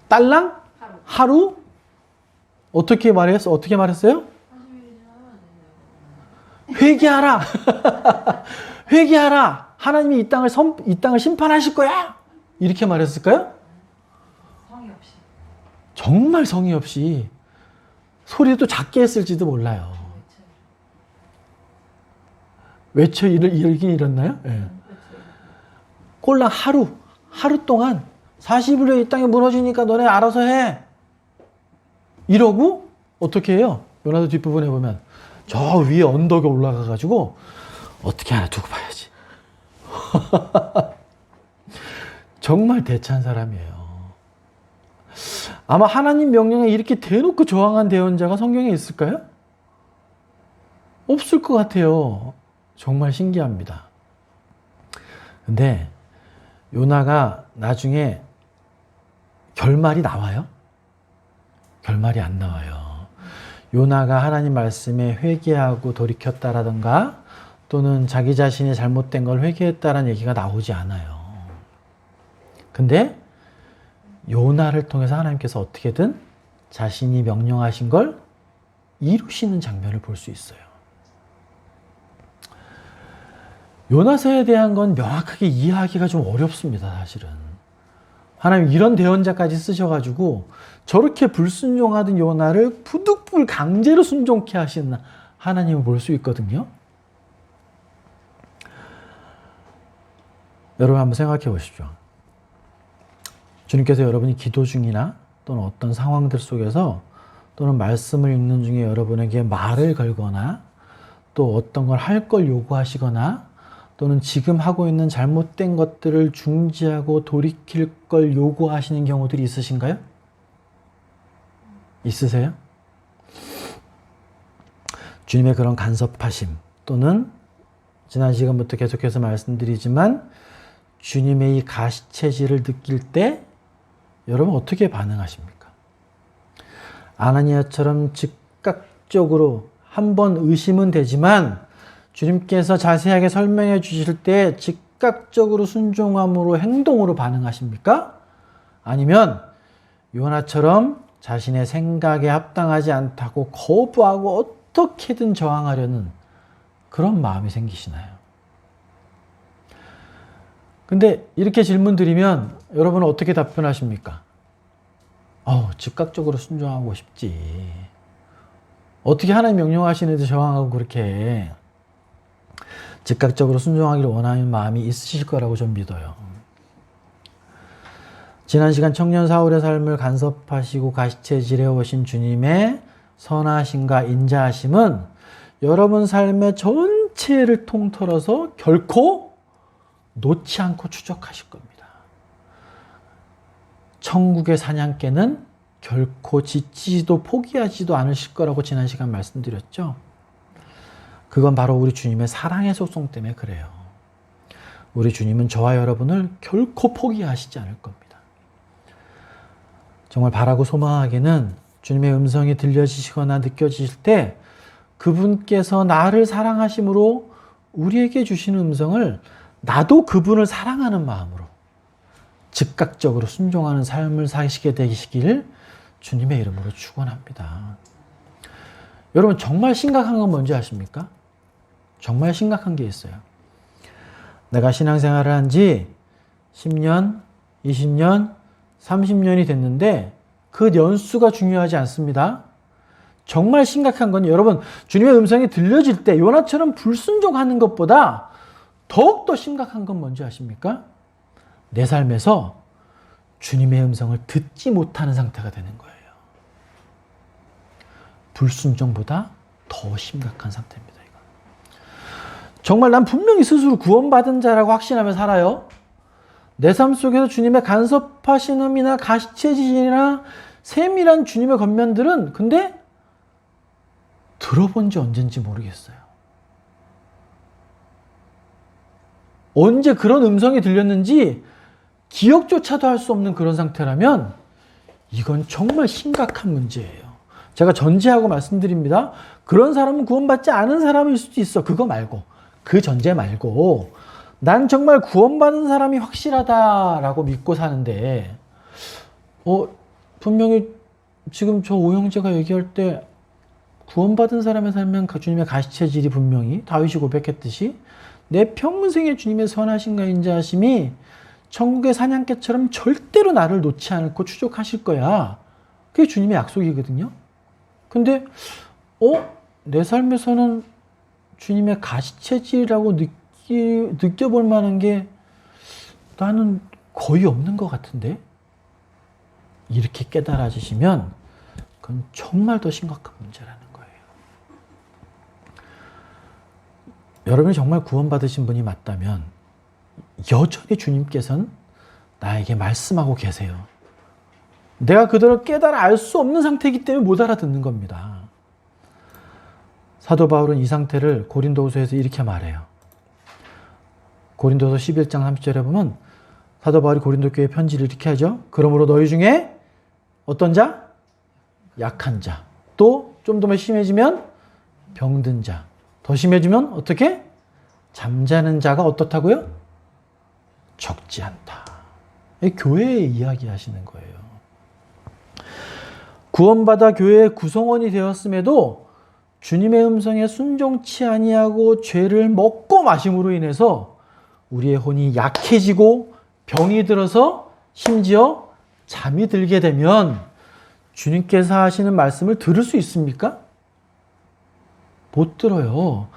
딸랑? 하루? 어떻게 말했어요? 회개하라! 회개하라! 하나님이 이 땅을 심판하실 거야! 이렇게 말했을까요? 성의 없이. 정말 성의 없이 소리도 작게 했을지도 몰라요. 외쳐 이르긴 이랬나요? 네. 꼴랑 하루 동안 40일에 이 땅이 무너지니까 너네 알아서 해. 이러고 어떻게 해요? 요나서 뒷부분에 보면 저 위에 언덕에 올라가가지고 어떻게 하나 두고 봐야지. 정말 대찬 사람이에요. 아마 하나님 명령에 이렇게 대놓고 저항한 대언자가 성경에 있을까요? 없을 것 같아요. 정말 신기합니다. 근데 요나가 나중에 결말이 나와요? 결말이 안 나와요. 요나가 하나님 말씀에 회개하고 돌이켰다라든가 또는 자기 자신이 잘못된 걸 회개했다라는 얘기가 나오지 않아요. 근데 요나를 통해서 하나님께서 어떻게든 자신이 명령하신 걸 이루시는 장면을 볼 수 있어요. 요나서에 대한 건 명확하게 이해하기가 좀 어렵습니다, 사실은. 하나님 이런 대언자까지 쓰셔가지고 저렇게 불순종하던 요나를 부득불 강제로 순종케 하시는 하나님을 볼 수 있거든요. 여러분 한번 생각해 보십시오. 주님께서 여러분이 기도 중이나 또는 어떤 상황들 속에서 또는 말씀을 읽는 중에 여러분에게 말을 걸거나 또 어떤 걸 할 걸 요구하시거나 또는 지금 하고 있는 잘못된 것들을 중지하고 돌이킬 걸 요구하시는 경우들이 있으신가요? 있으세요? 주님의 그런 간섭하심 또는 지난 시간부터 계속해서 말씀드리지만 주님의 이 가시체질을 느낄 때 여러분 어떻게 반응하십니까? 아나니아처럼 즉각적으로 한번 의심은 되지만 주님께서 자세하게 설명해 주실 때 즉각적으로 순종함으로 행동으로 반응하십니까? 아니면 요나처럼 자신의 생각에 합당하지 않다고 거부하고 어떻게든 저항하려는 그런 마음이 생기시나요? 근데 이렇게 질문 드리면 여러분은 어떻게 답변하십니까? 즉각적으로 순종하고 싶지. 어떻게 하나님 명령하시는데 저항하고 그렇게 즉각적으로 순종하기를 원하는 마음이 있으실 거라고 좀 믿어요. 지난 시간 청년 사울의 삶을 간섭하시고 가시체질해 오신 주님의 선하심과 인자하심은 여러분 삶의 전체를 통틀어서 결코 놓지 않고 추적하실 겁니다. 천국의 사냥개는 결코 지치지도 포기하지도 않으실 거라고 지난 시간 말씀드렸죠. 그건 바로 우리 주님의 사랑의 속성 때문에 그래요. 우리 주님은 저와 여러분을 결코 포기하시지 않을 겁니다. 정말 바라고 소망하기는 주님의 음성이 들려지시거나 느껴지실 때 그분께서 나를 사랑하심으로 우리에게 주시는 음성을 나도 그분을 사랑하는 마음으로 즉각적으로 순종하는 삶을 사시게 되시기를 주님의 이름으로 축원합니다. 여러분 정말 심각한 건 뭔지 아십니까? 정말 심각한 게 있어요. 내가 신앙생활을 한 지 10년, 20년, 30년이 됐는데 그 연수가 중요하지 않습니다. 정말 심각한 건 여러분 주님의 음성이 들려질 때 요나처럼 불순종하는 것보다 더욱더 심각한 건 뭔지 아십니까? 내 삶에서 주님의 음성을 듣지 못하는 상태가 되는 거예요. 불순종보다 더 심각한 상태입니다. 이건. 정말 난 분명히 스스로 구원받은 자라고 확신하며 살아요. 내 삶 속에서 주님의 간섭하시음이나 가시체질이나 세밀한 주님의 권면들은 근데 들어본 지 언젠지 모르겠어요. 언제 그런 음성이 들렸는지 기억조차도 할 수 없는 그런 상태라면 이건 정말 심각한 문제예요. 제가 전제하고 말씀드립니다. 그런 사람은 구원받지 않은 사람일 수도 있어. 그거 말고. 그 전제 말고 난 정말 구원받은 사람이 확실하다라고 믿고 사는데 분명히 지금 저 오형제가 얘기할 때 구원받은 사람의 삶은 주님의 가시체질이 분명히 다윗이 고백했듯이 내 평생의 주님의 선하심과 인자하심이 천국의 사냥개처럼 절대로 나를 놓지 않고 추적하실 거야. 그게 주님의 약속이거든요. 근데 내 삶에서는 주님의 가시체질이라고 느껴볼 만한 게 나는 거의 없는 것 같은데? 이렇게 깨달아지시면 그건 정말 더 심각한 문제라는 거예요. 여러분이 정말 구원받으신 분이 맞다면 여전히 주님께서는 나에게 말씀하고 계세요. 내가 그대로 깨달아 알 수 없는 상태이기 때문에 못 알아듣는 겁니다. 사도 바울은 이 상태를 고린도후서에서 이렇게 말해요. 고린도서 11장 30절에 보면 사도 바울이 고린도 교회에 편지를 이렇게 하죠. 그러므로 너희 중에 어떤 자? 약한 자. 또 좀 더 심해지면 병든 자. 더 심해지면 어떻게? 잠자는 자가 어떻다고요? 적지 않다. 교회의 이야기 하시는 거예요. 구원받아 교회의 구성원이 되었음에도 주님의 음성에 순종치 아니하고 죄를 먹고 마심으로 인해서 우리의 혼이 약해지고 병이 들어서 심지어 잠이 들게 되면 주님께서 하시는 말씀을 들을 수 있습니까? 못 들어요.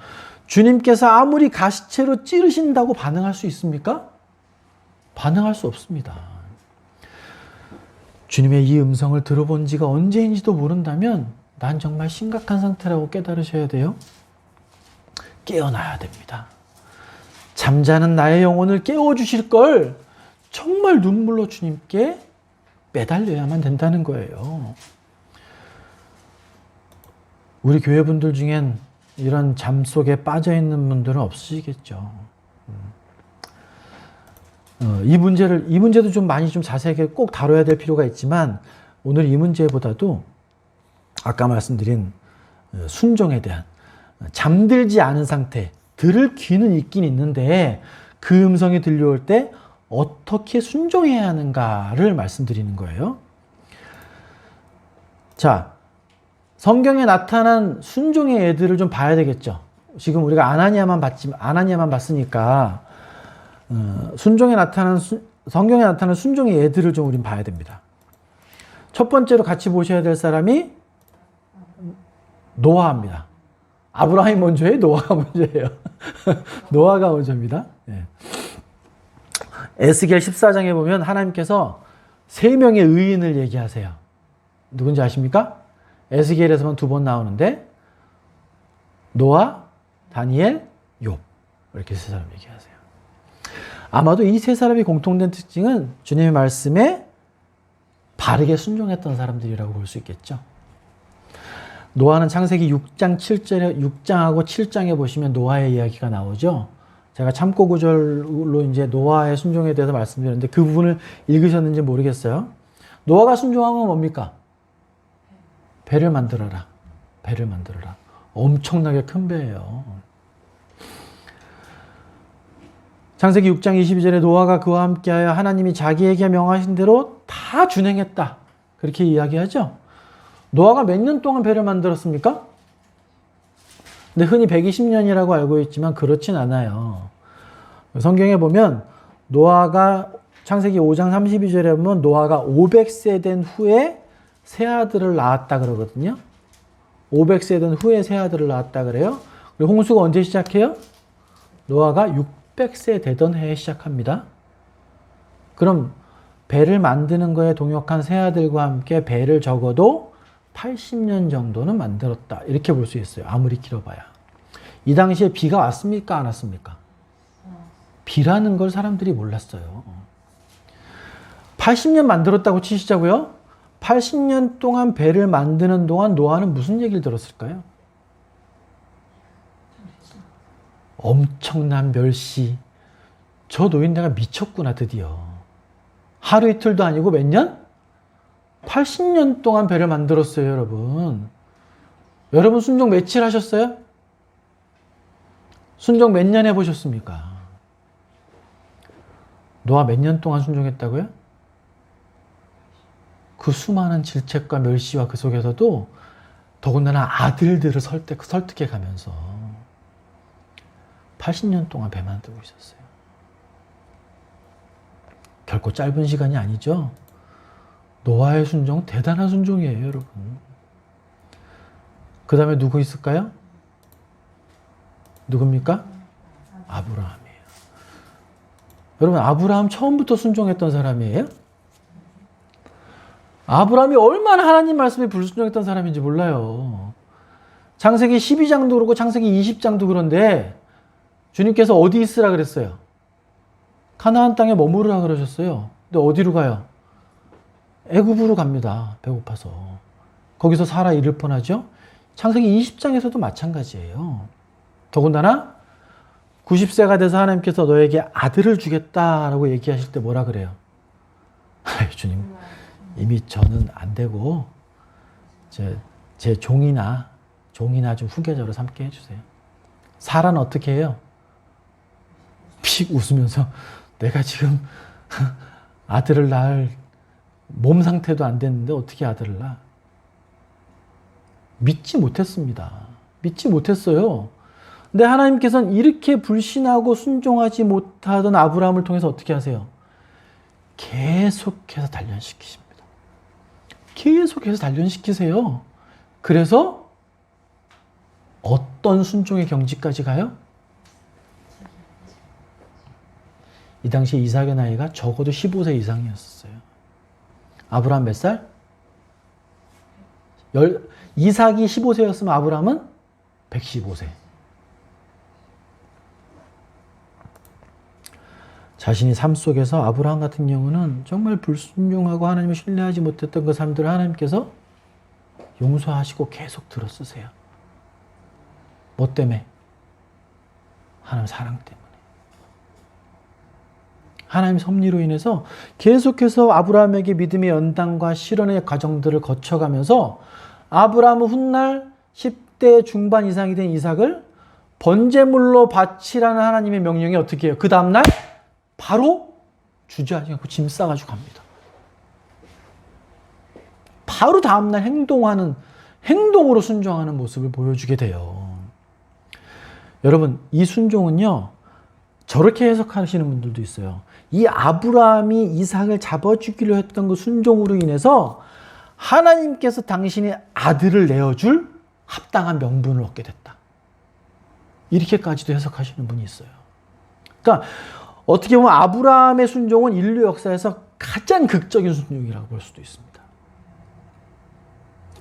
주님께서 아무리 가시채로 찌르신다고 반응할 수 있습니까? 반응할 수 없습니다. 주님의 이 음성을 들어본 지가 언제인지도 모른다면 난 정말 심각한 상태라고 깨달으셔야 돼요. 깨어나야 됩니다. 잠자는 나의 영혼을 깨워주실 걸 정말 눈물로 주님께 매달려야만 된다는 거예요. 우리 교회분들 중엔 이런 잠 속에 빠져있는 분들은 없으시겠죠. 이 문제도 좀 많이 좀 자세하게 꼭 다뤄야 될 필요가 있지만 오늘 이 문제보다도 아까 말씀드린 순종에 대한 잠들지 않은 상태, 들을 귀는 있긴 있는데 그 음성이 들려올 때 어떻게 순종해야 하는가를 말씀드리는 거예요. 자, 성경에 나타난 순종의 예들을 좀 봐야 되겠죠. 지금 우리가 아나니아만 봤으니까 성경에 나타난 순종의 예들을 좀 우린 봐야 됩니다. 첫 번째로 같이 보셔야 될 사람이 노아입니다. 아브라함이 먼저예요? 노아가 먼저예요? 노아가 먼저입니다. 네. 에스겔 14장에 보면 하나님께서 3명의 의인을 얘기하세요. 누군지 아십니까? 에스겔에서만 2번 나오는데 노아, 다니엘, 욥 이렇게 3사람 얘기하세요. 아마도 이 3사람이 공통된 특징은 주님의 말씀에 바르게 순종했던 사람들이라고 볼 수 있겠죠. 노아는 창세기 6장하고 7장에 보시면 노아의 이야기가 나오죠. 제가 참고 구절로 이제 노아의 순종에 대해서 말씀드렸는데 그 부분을 읽으셨는지 모르겠어요. 노아가 순종한 건 뭡니까? 배를 만들어라. 배를 만들어라. 엄청나게 큰 배예요. 창세기 6장 22절에 노아가 그와 함께하여 하나님이 자기에게 명하신 대로 다 준행했다. 그렇게 이야기하죠. 노아가 몇 년 동안 배를 만들었습니까? 근데 흔히 120년이라고 알고 있지만 그렇진 않아요. 성경에 보면 노아가 창세기 5장 32절에 보면 노아가 500세 된 후에 새 아들을 낳았다 그러거든요. 500세 된 후에 새 아들을 낳았다 그래요. 그리고 홍수가 언제 시작해요? 노아가 600세 되던 해에 시작합니다. 그럼 배를 만드는 거에 동역한 새 아들과 함께 배를 적어도 80년 정도는 만들었다. 이렇게 볼 수 있어요. 아무리 길어봐야. 이 당시에 비가 왔습니까? 안 왔습니까? 비라는 걸 사람들이 몰랐어요. 80년 만들었다고 치시자고요? 80년 동안 배를 만드는 동안 노아는 무슨 얘기를 들었을까요? 엄청난 멸시. 저 노인네가 미쳤구나 드디어. 하루 이틀도 아니고 몇 년? 80년 동안 배를 만들었어요, 여러분. 여러분 순종 며칠 하셨어요? 순종 몇 년 해보셨습니까? 노아 몇 년 동안 순종했다고요? 그 수많은 질책과 멸시와 그 속에서도 더군다나 아들들을 설득해 가면서 80년 동안 배 만들고 있었어요. 결코 짧은 시간이 아니죠. 노아의 순종 대단한 순종이에요, 여러분. 그 다음에 누구 있을까요? 누굽니까? 아브라함이에요. 여러분, 아브라함 처음부터 순종했던 사람이에요? 아브라함이 얼마나 하나님 말씀에 불순종했던 사람인지 몰라요. 창세기 12장도 그렇고 창세기 20장도 그런데 주님께서 어디 있으라 그랬어요? 가나안 땅에 머무르라 그러셨어요. 근데 어디로 가요? 애굽으로 갑니다. 배고파서. 거기서 살아 잃을 뻔하죠. 창세기 20장에서도 마찬가지예요. 더군다나 90세가 돼서 하나님께서 너에게 아들을 주겠다라고 얘기하실 때 뭐라 그래요? 아이, 주님, 이미 저는 안 되고 제 종이나 좀 후계자로 삼게 해주세요. 사라는 어떻게 해요? 픽 웃으면서 내가 지금 아들을 낳을 몸 상태도 안 됐는데 어떻게 아들을 낳아? 믿지 못했습니다. 믿지 못했어요. 근데 하나님께서는 이렇게 불신하고 순종하지 못하던 아브라함을 통해서 어떻게 하세요? 계속해서 단련시키십니다. 계속해서 단련시키세요. 그래서 어떤 순종의 경지까지 가요? 이 당시 이삭의 나이가 적어도 15세 이상이었어요. 아브라함 몇 살? 이삭이 15세였으면 아브라함은 115세. 자신이 삶 속에서 아브라함 같은 경우는 정말 불순종하고 하나님을 신뢰하지 못했던 그 삶들을 하나님께서 용서하시고 계속 들어쓰세요. 뭐 때문에? 하나님 사랑 때문에. 하나님 섭리로 인해서 계속해서 아브라함에게 믿음의 연단과 실현의 과정들을 거쳐가면서 아브라함은 훗날 10대 중반 이상이 된 이삭을 번제물로 바치라는 하나님의 명령이 어떻게 해요? 그 다음날 바로 주저하지 않고 짐 싸가지고 갑니다. 바로 다음날 행동으로 순종하는 모습을 보여주게 돼요. 여러분, 이 순종은요, 저렇게 해석하시는 분들도 있어요. 이 아브라함이 이삭을 잡아주기로 했던 그 순종으로 인해서 하나님께서 당신의 아들을 내어줄 합당한 명분을 얻게 됐다. 이렇게까지도 해석하시는 분이 있어요. 그러니까 어떻게 보면 아브라함의 순종은 인류 역사에서 가장 극적인 순종이라고 볼 수도 있습니다.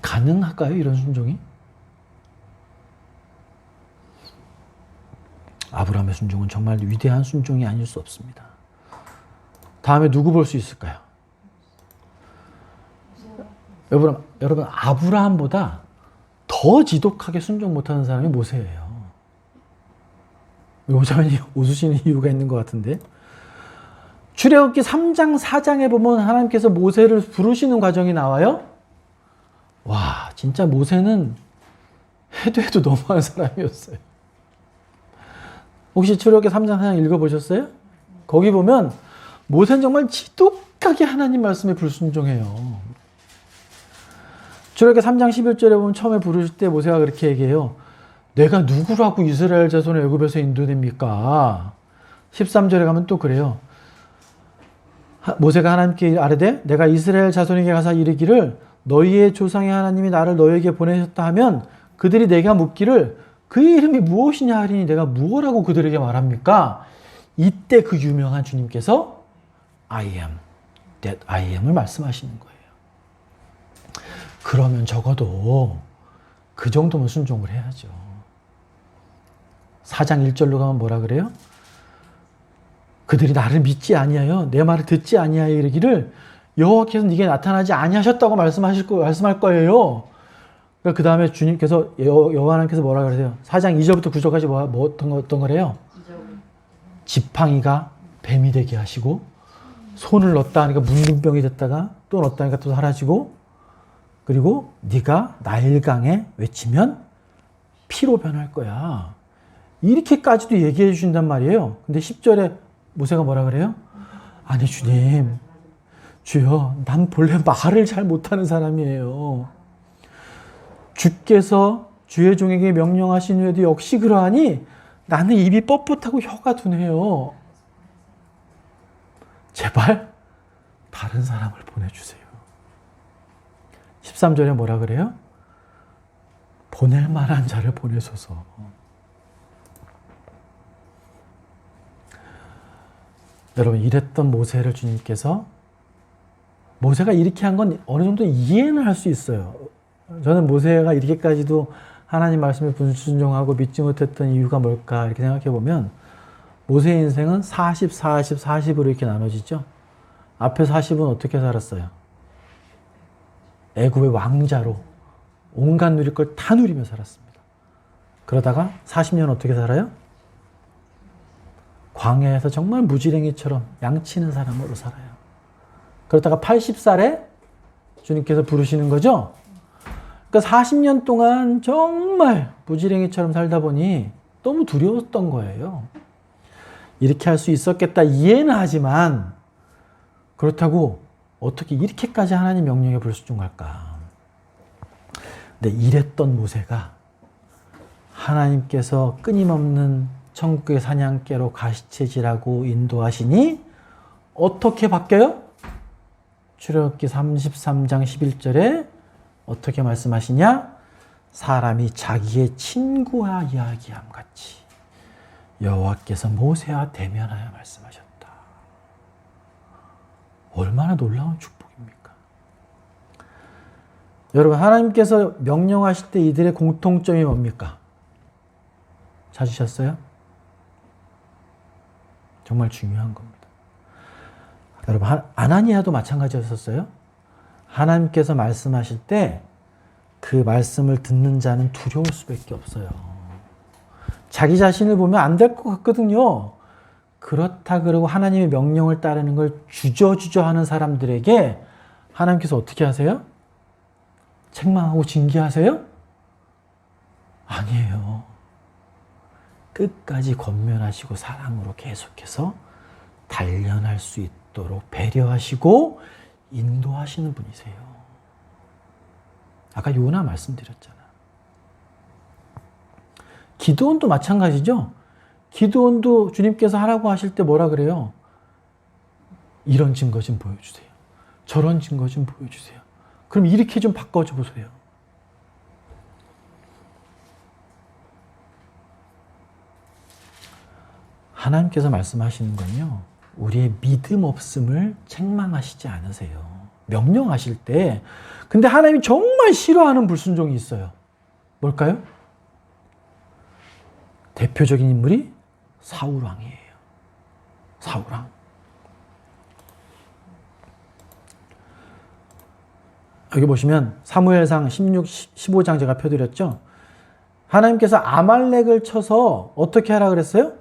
가능할까요? 이런 순종이? 아브라함의 순종은 정말 위대한 순종이 아닐 수 없습니다. 다음에 누구 볼 수 있을까요? 여러분, 아브라함보다 더 지독하게 순종 못하는 사람이 모세예요. 요즘에 웃으시는 이유가 있는 것 같은데. 출애굽기 3장, 4장에 보면 하나님께서 모세를 부르시는 과정이 나와요. 와, 진짜 모세는 해도 너무한 사람이었어요. 혹시 출애굽기 3장, 4장 읽어보셨어요? 거기 보면 모세는 정말 지독하게 하나님 말씀에 불순종해요. 출애굽기 3장 11절에 보면 처음에 부르실 때 모세가 그렇게 얘기해요. 내가 누구라고 이스라엘 자손을 애굽에서 인도냅니까? 13절에 가면 또 그래요. 모세가 하나님께 아뢰되 내가 이스라엘 자손에게 가서 이르기를 너희의 조상의 하나님이 나를 너희에게 보내셨다 하면 그들이 내가 묻기를 그의 이름이 무엇이냐 하리니 내가 무엇라고 그들에게 말합니까? 이때 그 유명한 주님께서 I am that I am을 말씀하시는 거예요. 그러면 적어도 그 정도면 순종을 해야죠. 4장 1절로 가면 뭐라 그래요? 그들이 나를 믿지 아니하여 내 말을 듣지 아니하여 이르기를 여호와께서 네게 나타나지 아니하셨다고 말씀할 거예요. 그 다음에 주님께서 여호와 하나님께서 뭐라 그러세요? 4장 2절부터 9절까지 어떤 거래요? 지팡이가 뱀이 되게 하시고 손을 넣었다 하니까 문둥병이 됐다가 또 넣었다 하니까 또 사라지고 그리고 네가 나일강에 외치면 피로 변할 거야. 이렇게까지도 얘기해 주신단 말이에요. 근데 10절에 모세가 뭐라 그래요? 아니 주님, 주여 난 본래 말을 잘 못하는 사람이에요. 주께서 주의 종에게 명령하신 후에도 역시 그러하니 나는 입이 뻣뻣하고 혀가 둔해요. 제발 다른 사람을 보내주세요. 13절에 뭐라 그래요? 보낼 만한 자를 보내소서. 여러분, 이랬던 모세를 주님께서 모세가 이렇게 한 건 어느 정도 이해는 할 수 있어요. 저는 모세가 이렇게까지도 하나님 말씀에 불순종하고 믿지 못했던 이유가 뭘까 이렇게 생각해 보면 모세의 인생은 40, 40, 40으로 이렇게 나눠지죠. 앞에 40은 어떻게 살았어요? 애굽의 왕자로 온갖 누릴 걸 다 누리며 살았습니다. 그러다가 40년 어떻게 살아요? 광야에서 정말 무지랭이처럼 양치는 사람으로 살아요. 그러다가 80살에 주님께서 부르시는 거죠. 그러니까 40년 동안 정말 무지랭이처럼 살다 보니 너무 두려웠던 거예요. 이렇게 할 수 있었겠다 이해는 하지만 그렇다고 어떻게 이렇게까지 하나님 명령에 불순종할까. 근데 이랬던 모세가 하나님께서 끊임없는 천국의 사냥개로 가시체질하고 인도하시니 어떻게 바뀌어요? 출애굽기 33장 11절에 어떻게 말씀하시냐? 사람이 자기의 친구와 이야기함 같이 여호와께서 모세와 대면하여 말씀하셨다. 얼마나 놀라운 축복입니까? 여러분, 하나님께서 명령하실 때 이들의 공통점이 뭡니까? 찾으셨어요? 정말 중요한 겁니다. 여러분, 아나니아도 마찬가지였었어요. 하나님께서 말씀하실 때 그 말씀을 듣는 자는 두려울 수밖에 없어요. 자기 자신을 보면 안 될 것 같거든요. 그렇다 그러고 하나님의 명령을 따르는 걸 주저주저 하는 사람들에게 하나님께서 어떻게 하세요? 책망하고 징계하세요? 아니에요. 끝까지 권면하시고 사랑으로 계속해서 단련할 수 있도록 배려하시고 인도하시는 분이세요. 아까 요나 말씀드렸잖아. 기드온도 마찬가지죠. 기드온도 주님께서 하라고 하실 때 뭐라 그래요? 이런 증거 좀 보여주세요. 저런 증거 좀 보여주세요. 그럼 이렇게 좀 바꿔줘 보세요. 하나님께서 말씀하시는 건요, 우리의 믿음 없음을 책망하시지 않으세요. 명령하실 때. 근데 하나님이 정말 싫어하는 불순종이 있어요. 뭘까요? 대표적인 인물이 사울왕이에요. 사울왕. 여기 보시면 사무엘상 16, 15장 제가 펴드렸죠. 하나님께서 아말렉을 쳐서 어떻게 하라 그랬어요?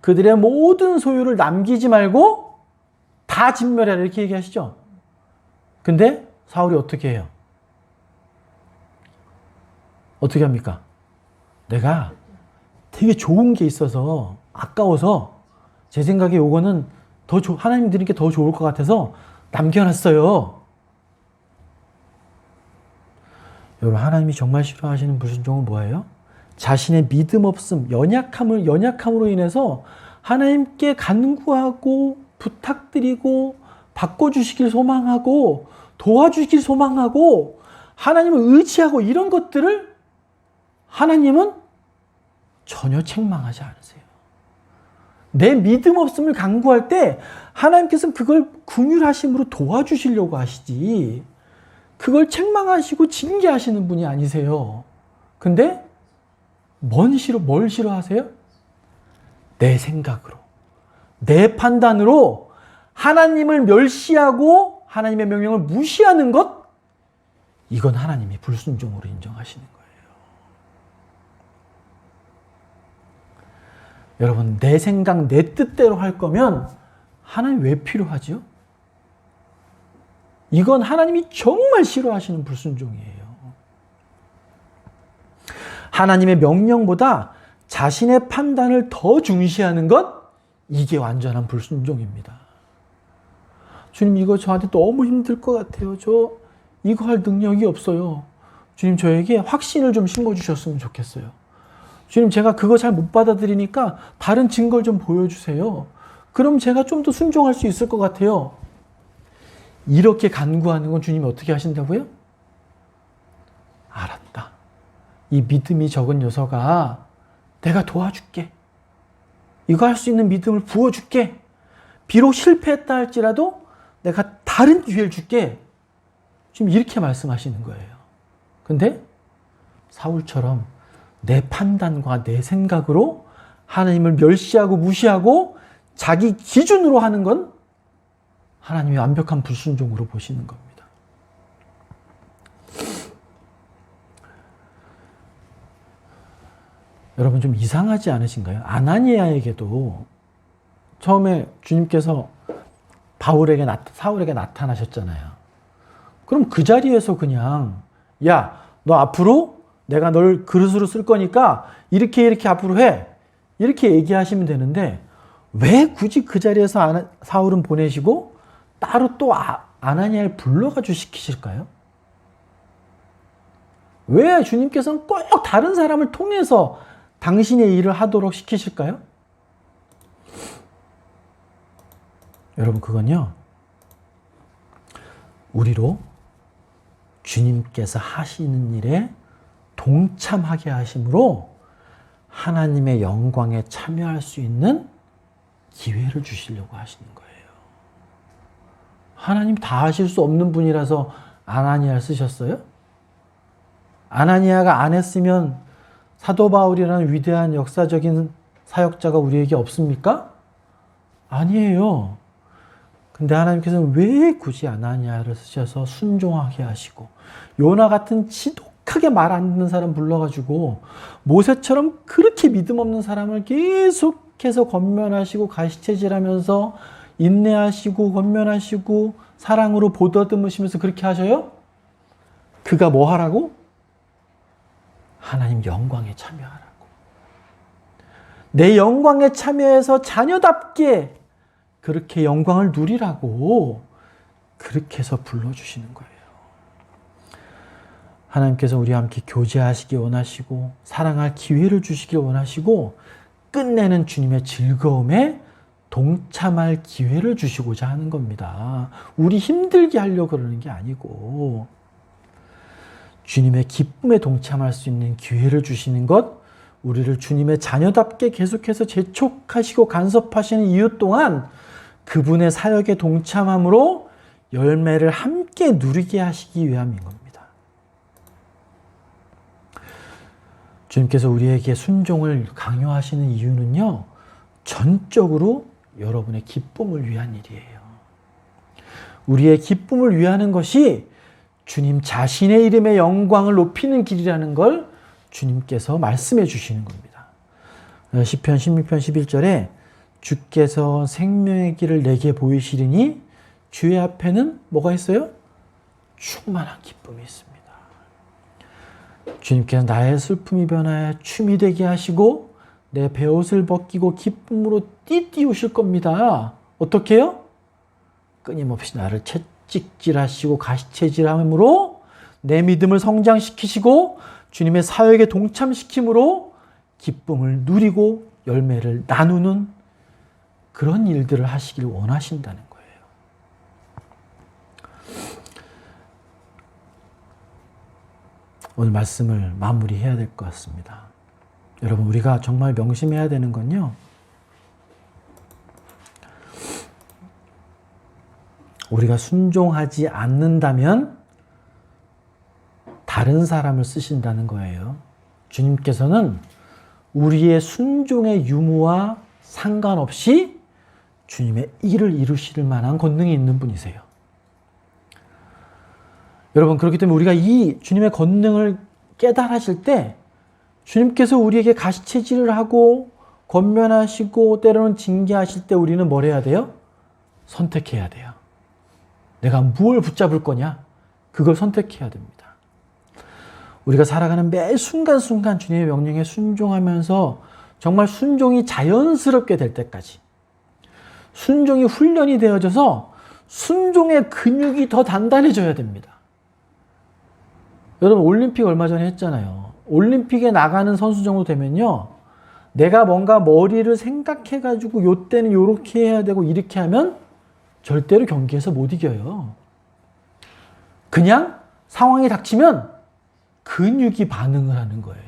그들의 모든 소유를 남기지 말고 다 진멸해라 이렇게 얘기하시죠. 근데 사울이 어떻게 해요? 어떻게 합니까? 내가 되게 좋은 게 있어서 아까워서 제 생각에 요거는 하나님 드리는 게 더 좋을 것 같아서 남겨놨어요. 여러분, 하나님이 정말 싫어하시는 불순종은 뭐예요? 자신의 믿음 없음, 연약함으로 인해서 하나님께 간구하고 부탁드리고 바꿔주시길 소망하고 도와주시길 소망하고 하나님을 의지하고 이런 것들을 하나님은 전혀 책망하지 않으세요. 내 믿음 없음을 간구할 때 하나님께서는 그걸 긍휼하심으로 도와주시려고 하시지 그걸 책망하시고 징계하시는 분이 아니세요. 근데 뭘 싫어하세요? 내 생각으로, 내 판단으로 하나님을 멸시하고 하나님의 명령을 무시하는 것, 이건 하나님이 불순종으로 인정하시는 거예요. 여러분, 내 생각, 내 뜻대로 할 거면 하나님 왜 필요하죠? 이건 하나님이 정말 싫어하시는 불순종이에요. 하나님의 명령보다 자신의 판단을 더 중시하는 것, 이게 완전한 불순종입니다. 주님, 이거 저한테 너무 힘들 것 같아요. 저 이거 할 능력이 없어요. 주님, 저에게 확신을 좀 심어주셨으면 좋겠어요. 주님, 제가 그거 잘 못 받아들이니까 다른 증거를 좀 보여주세요. 그럼 제가 좀 더 순종할 수 있을 것 같아요. 이렇게 간구하는 건 주님이 어떻게 하신다고요? 알았다. 이 믿음이 적은 녀석아, 내가 도와줄게. 이거 할 수 있는 믿음을 부어줄게. 비록 실패했다 할지라도 내가 다른 기회를 줄게. 지금 이렇게 말씀하시는 거예요. 근데 사울처럼 내 판단과 내 생각으로 하나님을 멸시하고 무시하고 자기 기준으로 하는 건 하나님의 완벽한 불순종으로 보시는 겁니다. 여러분, 좀 이상하지 않으신가요? 아나니아에게도 처음에 주님께서 사울에게 나타나셨잖아요. 그럼 그 자리에서 그냥 야, 너 앞으로 내가 널 그릇으로 쓸 거니까 이렇게 앞으로 해. 이렇게 얘기하시면 되는데 왜 굳이 그 자리에서 사울은 보내시고 따로 또 아나니아를 불러가지고 시키실까요? 왜 주님께서는 꼭 다른 사람을 통해서 당신의 일을 하도록 시키실까요? 여러분, 그건요, 우리로 주님께서 하시는 일에 동참하게 하심으로 하나님의 영광에 참여할 수 있는 기회를 주시려고 하시는 거예요. 하나님 다 하실 수 없는 분이라서 아나니아를 쓰셨어요? 아나니아가 안 했으면 사도 바울이라는 위대한 역사적인 사역자가 우리에게 없습니까? 아니에요. 근데 하나님께서는 왜 굳이 아나니아를 쓰셔서 순종하게 하시고 요나 같은 지독하게 말 안 듣는 사람 불러가지고 모세처럼 그렇게 믿음 없는 사람을 계속해서 권면하시고 가시체질하면서 인내하시고 권면하시고 사랑으로 보다듬으시면서 그렇게 하셔요? 그가 뭐 하라고? 하나님 영광에 참여하라고. 내 영광에 참여해서 자녀답게 그렇게 영광을 누리라고 그렇게 해서 불러주시는 거예요. 하나님께서 우리와 함께 교제하시기 원하시고 사랑할 기회를 주시기 원하시고 끝내는 주님의 즐거움에 동참할 기회를 주시고자 하는 겁니다. 우리 힘들게 하려고 그러는 게 아니고 주님의 기쁨에 동참할 수 있는 기회를 주시는 것, 우리를 주님의 자녀답게 계속해서 재촉하시고 간섭하시는 이유 또한 그분의 사역에 동참함으로 열매를 함께 누리게 하시기 위함인 겁니다. 주님께서 우리에게 순종을 강요하시는 이유는요, 전적으로 여러분의 기쁨을 위한 일이에요. 우리의 기쁨을 위하는 것이 주님 자신의 이름의 영광을 높이는 길이라는 걸 주님께서 말씀해 주시는 겁니다. 시편 16편 11절에 주께서 생명의 길을 내게 보이시리니 주의 앞에는 뭐가 있어요? 충만한 기쁨이 있습니다. 주님께서 나의 슬픔이 변하여 춤이 되게 하시고 내 베옷을 벗기고 기쁨으로 띠띠우실 겁니다. 어떻게 해요? 끊임없이 나를 채찍질하시고 가시채질함으로 내 믿음을 성장시키시고 주님의 사역에 동참시킴으로 기쁨을 누리고 열매를 나누는 그런 일들을 하시길 원하신다는 거예요. 오늘 말씀을 마무리해야 될 것 같습니다. 여러분, 우리가 정말 명심해야 되는 건요, 우리가 순종하지 않는다면 다른 사람을 쓰신다는 거예요. 주님께서는 우리의 순종의 유무와 상관없이 주님의 일을 이루실 만한 권능이 있는 분이세요. 여러분, 그렇기 때문에 우리가 이 주님의 권능을 깨달으실 때 주님께서 우리에게 가시체질을 하고 권면하시고 때로는 징계하실 때 우리는 뭘 해야 돼요? 선택해야 돼요. 내가 무엇을 붙잡을 거냐? 그걸 선택해야 됩니다. 우리가 살아가는 매 순간순간 주님의 명령에 순종하면서 정말 순종이 자연스럽게 될 때까지, 순종이 훈련이 되어져서 순종의 근육이 더 단단해져야 됩니다. 여러분, 올림픽 얼마 전에 했잖아요. 올림픽에 나가는 선수 정도 되면요, 내가 뭔가 머리를 생각해가지고 요때는 요렇게 해야 되고 이렇게 하면 절대로 경기에서 못 이겨요. 그냥 상황이 닥치면 근육이 반응을 하는 거예요.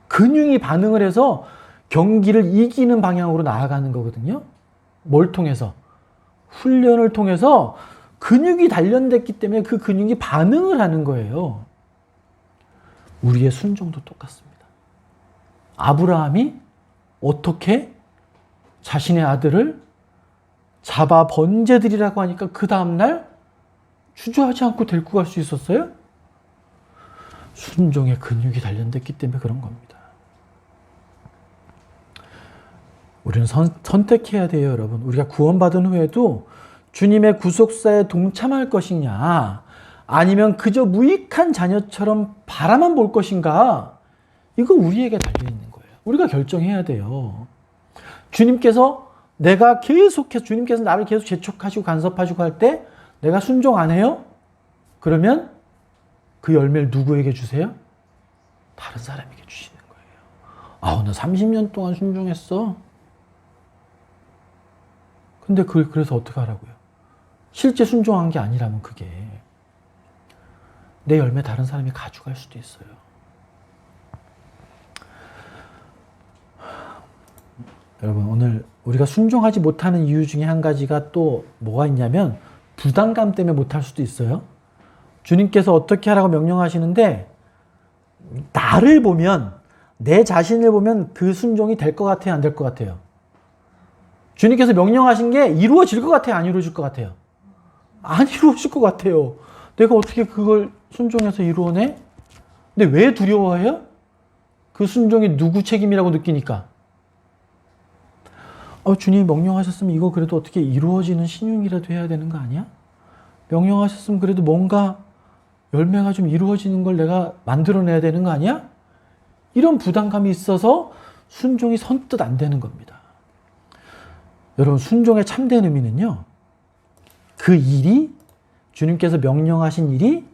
근육이 반응을 해서 경기를 이기는 방향으로 나아가는 거거든요. 뭘 통해서? 훈련을 통해서 근육이 단련됐기 때문에 그 근육이 반응을 하는 거예요. 우리의 순종도 똑같습니다. 아브라함이 어떻게 자신의 아들을 잡아 번제드리라고 하니까 그 다음날 주저하지 않고 데리고 갈 수 있었어요? 순종의 근육이 단련됐기 때문에 그런 겁니다. 우리는 선택해야 돼요, 여러분. 우리가 구원받은 후에도 주님의 구속사에 동참할 것이냐, 아니면 그저 무익한 자녀처럼 바라만 볼 것인가, 이거 우리에게 달려있는 거예요. 우리가 결정해야 돼요. 주님께서 주님께서 나를 계속 재촉하시고 간섭하시고 할 때 내가 순종 안 해요? 그러면 그 열매를 누구에게 주세요? 다른 사람에게 주시는 거예요. 나 30년 동안 순종했어. 근데 그래서 어떻게 하라고요? 실제 순종한 게 아니라면 그게 내 열매 다른 사람이 가져갈 수도 있어요. 여러분, 오늘 우리가 순종하지 못하는 이유 중에 한 가지가 또 뭐가 있냐면 부담감 때문에 못할 수도 있어요. 주님께서 어떻게 하라고 명령하시는데 나를 보면, 내 자신을 보면 그 순종이 될 것 같아요, 안 될 것 같아요? 주님께서 명령하신 게 이루어질 것 같아요, 안 이루어질 것 같아요? 안 이루어질 것 같아요. 내가 어떻게 그걸 순종해서 이루어내? 근데 왜 두려워해요? 그 순종이 누구 책임이라고 느끼니까. 주님이 명령하셨으면 이거 그래도 어떻게 이루어지는 신용이라도 해야 되는 거 아니야? 명령하셨으면 그래도 뭔가 열매가 좀 이루어지는 걸 내가 만들어내야 되는 거 아니야? 이런 부담감이 있어서 순종이 선뜻 안 되는 겁니다. 여러분, 순종의 참된 의미는요, 그 일이, 주님께서 명령하신 일이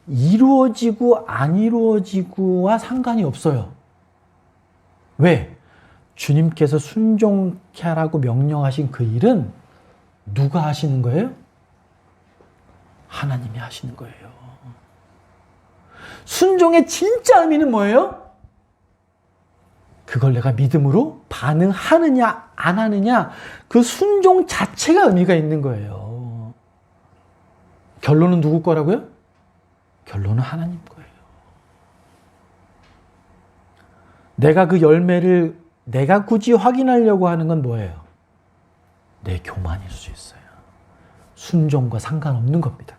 이루어지고 안 이루어지고와 상관이 없어요. 왜? 주님께서 순종케 하라고 명령하신 그 일은 누가 하시는 거예요? 하나님이 하시는 거예요. 순종의 진짜 의미는 뭐예요? 그걸 내가 믿음으로 반응하느냐 안 하느냐, 그 순종 자체가 의미가 있는 거예요. 결론은 누구 거라고요? 결론은 하나님 거예요. 내가 그 열매를 내가 굳이 확인하려고 하는 건 뭐예요? 내 교만일 수 있어요. 순종과 상관없는 겁니다.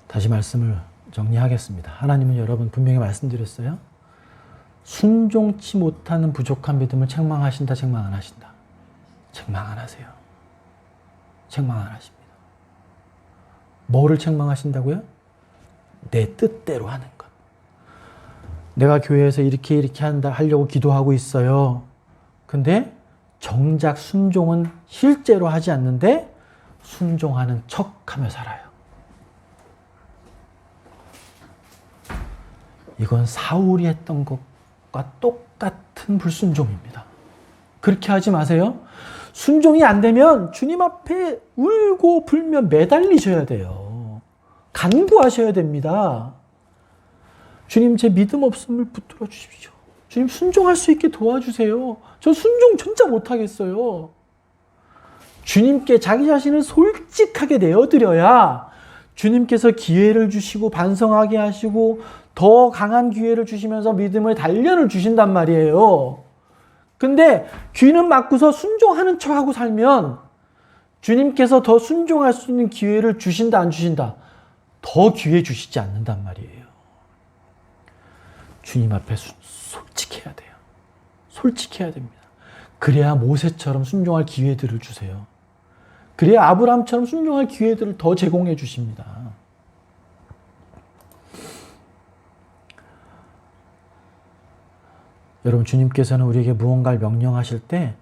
다시 말씀을 정리하겠습니다. 하나님은 여러분 분명히 말씀드렸어요. 순종치 못하는 부족한 믿음을 책망하신다, 책망 안 하신다? 책망 안 하세요. 책망 안 하십니다. 뭐를 책망하신다고요? 내 뜻대로 하는 것. 내가 교회에서 이렇게 하려고 기도하고 있어요. 근데 정작 순종은 실제로 하지 않는데 순종하는 척하며 살아요. 이건 사울이 했던 것과 똑같은 불순종입니다. 그렇게 하지 마세요. 순종이 안 되면 주님 앞에 울고 불며 매달리셔야 돼요. 간구하셔야 됩니다. 주님, 제 믿음 없음을 붙들어 주십시오. 주님, 순종할 수 있게 도와주세요. 저 순종 진짜 못하겠어요. 주님께 자기 자신을 솔직하게 내어드려야 주님께서 기회를 주시고 반성하게 하시고 더 강한 기회를 주시면서 믿음의 단련을 주신단 말이에요. 근데 귀는 막고서 순종하는 척하고 살면 주님께서 더 순종할 수 있는 기회를 주신다, 안 주신다? 더 기회 주시지 않는단 말이에요. 주님 앞에 솔직해야 돼요. 솔직해야 됩니다. 그래야 모세처럼 순종할 기회들을 주세요. 그래야 아브라함처럼 순종할 기회들을 더 제공해 주십니다. 여러분, 주님께서는 우리에게 무언가를 명령하실 때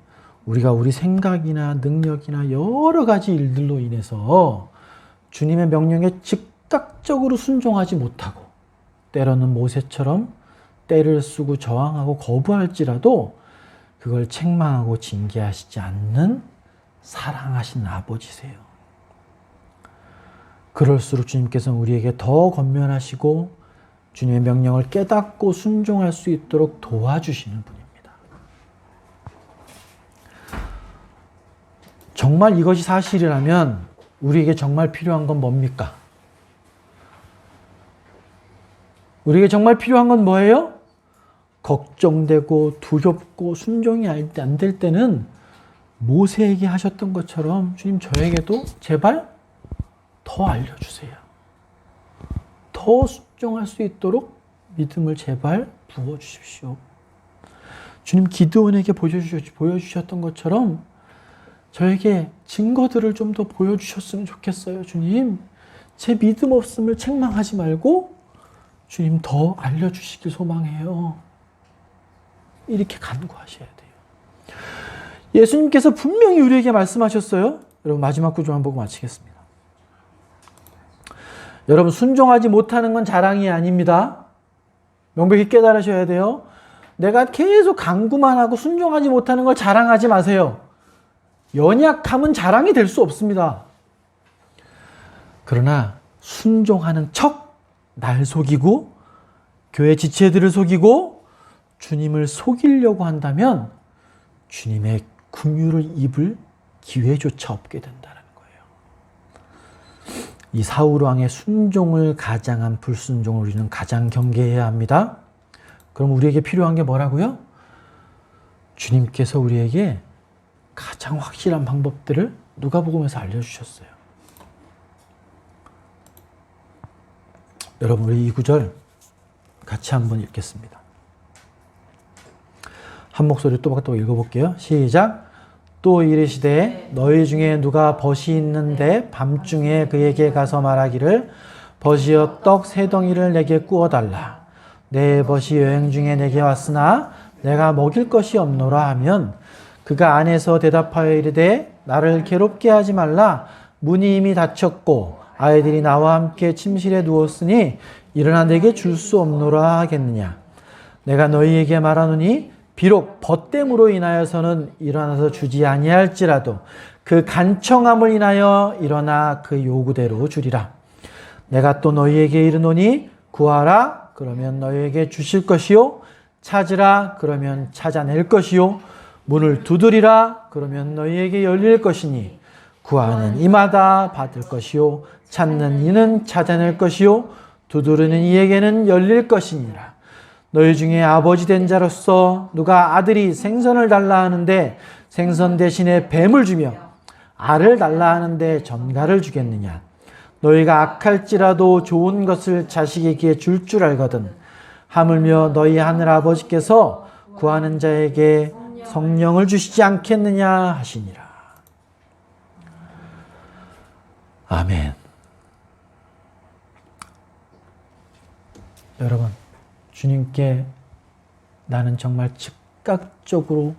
우리가 우리 생각이나 능력이나 여러 가지 일들로 인해서 주님의 명령에 즉각적으로 순종하지 못하고 때로는 모세처럼 떼를 쓰고 저항하고 거부할지라도 그걸 책망하고 징계하시지 않는 사랑하신 아버지세요. 그럴수록 주님께서는 우리에게 더 권면하시고 주님의 명령을 깨닫고 순종할 수 있도록 도와주시는 분입니다. 정말 이것이 사실이라면 우리에게 정말 필요한 건 뭡니까? 우리에게 정말 필요한 건 뭐예요? 걱정되고 두렵고 순종이 안 될 때는 모세에게 하셨던 것처럼 주님, 저에게도 제발 더 알려주세요. 더 더 순종할 수 있도록 믿음을 제발 부어주십시오. 주님 기드온에게 보여주셨던 것처럼 저에게 증거들을 좀 더 보여주셨으면 좋겠어요. 주님, 제 믿음 없음을 책망하지 말고 주님 더 알려주시길 소망해요. 이렇게 간구하셔야 돼요. 예수님께서 분명히 우리에게 말씀하셨어요. 여러분 마지막 구절만 보고 마치겠습니다. 여러분 순종하지 못하는 건 자랑이 아닙니다. 명백히 깨달으셔야 돼요. 내가 계속 간구만 하고 순종하지 못하는 걸 자랑하지 마세요. 연약함은 자랑이 될 수 없습니다. 그러나 순종하는 척 날 속이고 교회 지체들을 속이고 주님을 속이려고 한다면 주님의 긍휼을 입을 기회조차 없게 된다는 거예요. 이 사울왕의 순종을 가장한 불순종을 우리는 가장 경계해야 합니다. 그럼 우리에게 필요한 게 뭐라고요? 주님께서 우리에게 가장 확실한 방법들을 누가복음에서 알려주셨어요. 여러분 우리 이 구절 같이 한번 읽겠습니다. 한 목소리 또박또박 읽어볼게요. 시작. 또 이르시되 너희 중에 누가 벗이 있는데 밤중에 그에게 가서 말하기를 벗이여 떡 세 덩이를 내게 구워달라. 내 벗이 여행 중에 내게 왔으나 내가 먹일 것이 없노라 하면 그가 안에서 대답하여 이르되 나를 괴롭게 하지 말라. 문이 이미 닫혔고 아이들이 나와 함께 침실에 누웠으니 일어나 내게 줄 수 없노라 하겠느냐. 내가 너희에게 말하노니 비록 벗됨으로 인하여서는 일어나서 주지 아니할지라도 그 간청함을 인하여 일어나 그 요구대로 주리라. 내가 또 너희에게 이르노니 구하라 그러면 너희에게 주실 것이요 찾으라 그러면 찾아낼 것이요 문을 두드리라 그러면 너희에게 열릴 것이니 구하는 이마다 받을 것이요 찾는 이는 찾아낼 것이요 두드리는 이에게는 열릴 것이니라. 너희 중에 아버지 된 자로서 누가 아들이 생선을 달라 하는데 생선 대신에 뱀을 주며 알을 달라 하는데 전갈을 주겠느냐. 너희가 악할지라도 좋은 것을 자식에게 줄 줄 알거든 하물며 너희 하늘 아버지께서 구하는 자에게 성령을 주시지 않겠느냐 하시니라. 아멘. 여러분, 주님께 나는 정말 즉각적으로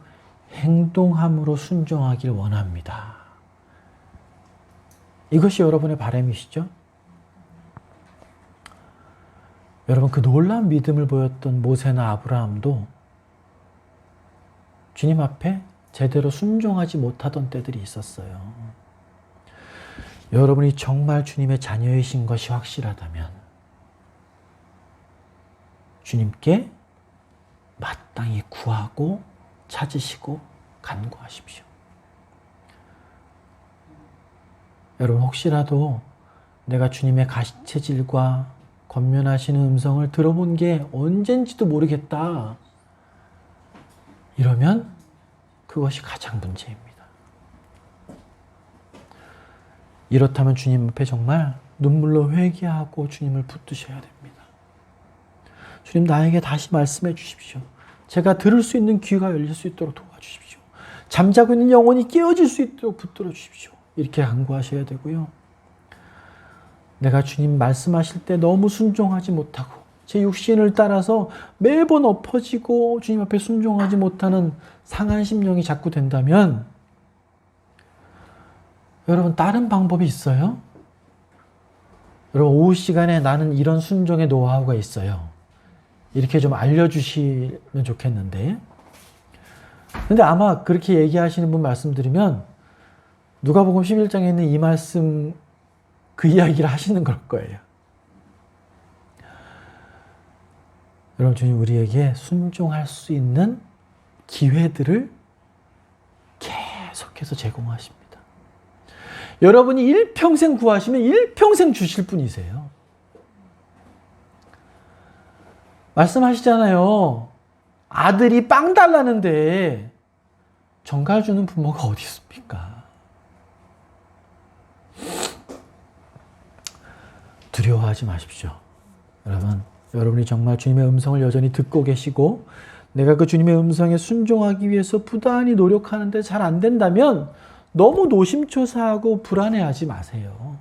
행동함으로 순종하길 원합니다. 이것이 여러분의 바람이시죠? 여러분, 그 놀라운 믿음을 보였던 모세나 아브라함도 주님 앞에 제대로 순종하지 못하던 때들이 있었어요. 여러분이 정말 주님의 자녀이신 것이 확실하다면 주님께 마땅히 구하고 찾으시고 간구하십시오. 여러분 혹시라도 내가 주님의 가시체질과 권면하시는 음성을 들어본 게 언젠지도 모르겠다. 이러면 그것이 가장 문제입니다. 이렇다면 주님 앞에 정말 눈물로 회개하고 주님을 붙드셔야 됩니다. 주님 나에게 다시 말씀해 주십시오. 제가 들을 수 있는 귀가 열릴 수 있도록 도와주십시오. 잠자고 있는 영혼이 깨어질 수 있도록 붙들어 주십시오. 이렇게 간구하셔야 되고요. 내가 주님 말씀하실 때 너무 순종하지 못하고 제 육신을 따라서 매번 엎어지고 주님 앞에 순종하지 못하는 상한 심령이 자꾸 된다면 여러분 다른 방법이 있어요? 여러분 오후 시간에 나는 이런 순종의 노하우가 있어요. 이렇게 좀 알려주시면 좋겠는데 근데 아마 그렇게 얘기하시는 분 말씀드리면 누가복음 11장에 있는 이 말씀 그 이야기를 하시는 걸 거예요. 여러분 주님 우리에게 순종할 수 있는 기회들을 계속해서 제공하십니다. 여러분이 일평생 구하시면 일평생 주실 분이세요. 말씀하시잖아요. 아들이 빵 달라는데 전갈 주는 부모가 어디 있습니까? 두려워하지 마십시오. 여러분이 정말 주님의 음성을 여전히 듣고 계시고 내가 그 주님의 음성에 순종하기 위해서 부단히 노력하는데 잘 안 된다면 너무 노심초사하고 불안해하지 마세요.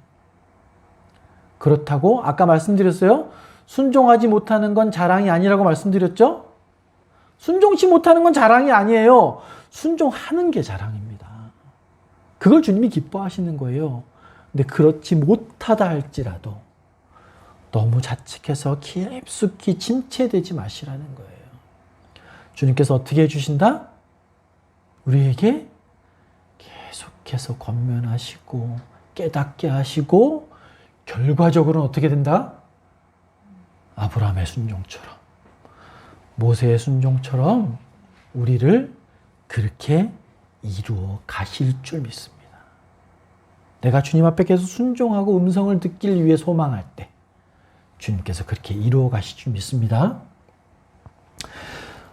그렇다고 아까 말씀드렸어요. 순종하지 못하는 건 자랑이 아니라고 말씀드렸죠? 순종치 못하는 건 자랑이 아니에요. 순종하는 게 자랑입니다. 그걸 주님이 기뻐하시는 거예요. 근데 그렇지 못하다 할지라도 너무 자책해서 깊숙이 침체되지 마시라는 거예요. 주님께서 어떻게 해주신다? 우리에게 계속해서 권면하시고 깨닫게 하시고 결과적으로는 어떻게 된다? 아브라함의 순종처럼 모세의 순종처럼 우리를 그렇게 이루어 가실 줄 믿습니다. 내가 주님 앞에 계속 순종하고 음성을 듣길 위해 소망할 때 주님께서 그렇게 이루어 가실 줄 믿습니다.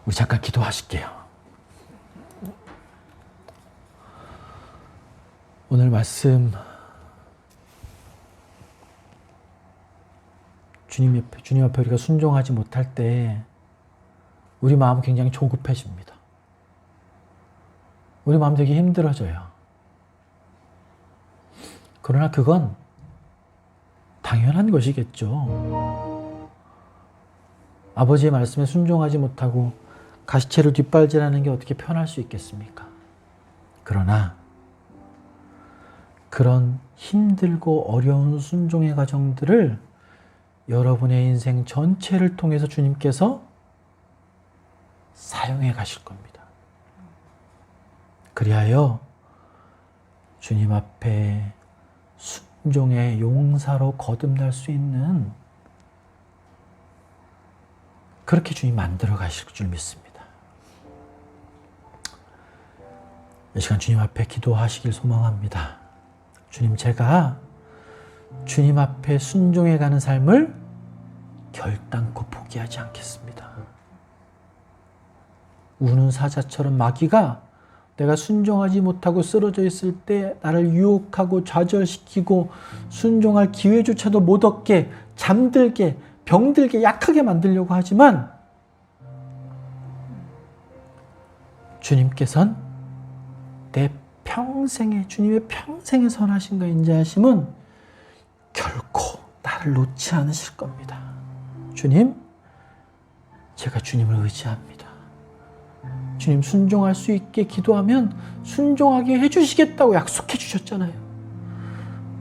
우리 잠깐 기도하실게요. 오늘 말씀 주님 앞에 우리가 순종하지 못할 때 우리 마음 굉장히 조급해집니다. 우리 마음 되게 힘들어져요. 그러나 그건 당연한 것이겠죠. 아버지의 말씀에 순종하지 못하고 가시채를 뒷발질하는 게 어떻게 편할 수 있겠습니까? 그러나 그런 힘들고 어려운 순종의 과정들을 여러분의 인생 전체를 통해서 주님께서 사용해 가실 겁니다. 그리하여 주님 앞에 순종의 용사로 거듭날 수 있는 그렇게 주님 만들어 가실 줄 믿습니다. 이 시간 주님 앞에 기도하시길 소망합니다. 주님, 제가 주님 앞에 순종해 가는 삶을 결단코 포기하지 않겠습니다. 우는 사자처럼 마귀가 내가 순종하지 못하고 쓰러져 있을 때 나를 유혹하고 좌절시키고 순종할 기회조차도 못 얻게 잠들게 병들게 약하게 만들려고 하지만 주님께서는 내 평생에 주님의 평생에 선하신가 인자하심은 결코 나를 놓지 않으실 겁니다. 주님, 제가 주님을 의지합니다. 주님 순종할 수 있게 기도하면 순종하게 해주시겠다고 약속해 주셨잖아요.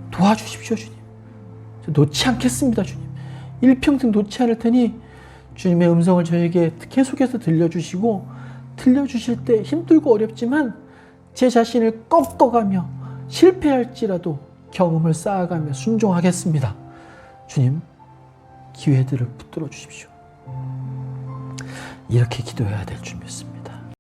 도와주십시오, 주님. 저 놓지 않겠습니다, 주님. 일평생 놓지 않을 테니 주님의 음성을 저에게 계속해서 들려주시고 들려주실 때 힘들고 어렵지만 제 자신을 꺾어가며 실패할지라도 경험을 쌓아가며 순종하겠습니다. 주님, 기회들을 붙들어 주십시오. 이렇게 기도해야 될 줄 믿습니다.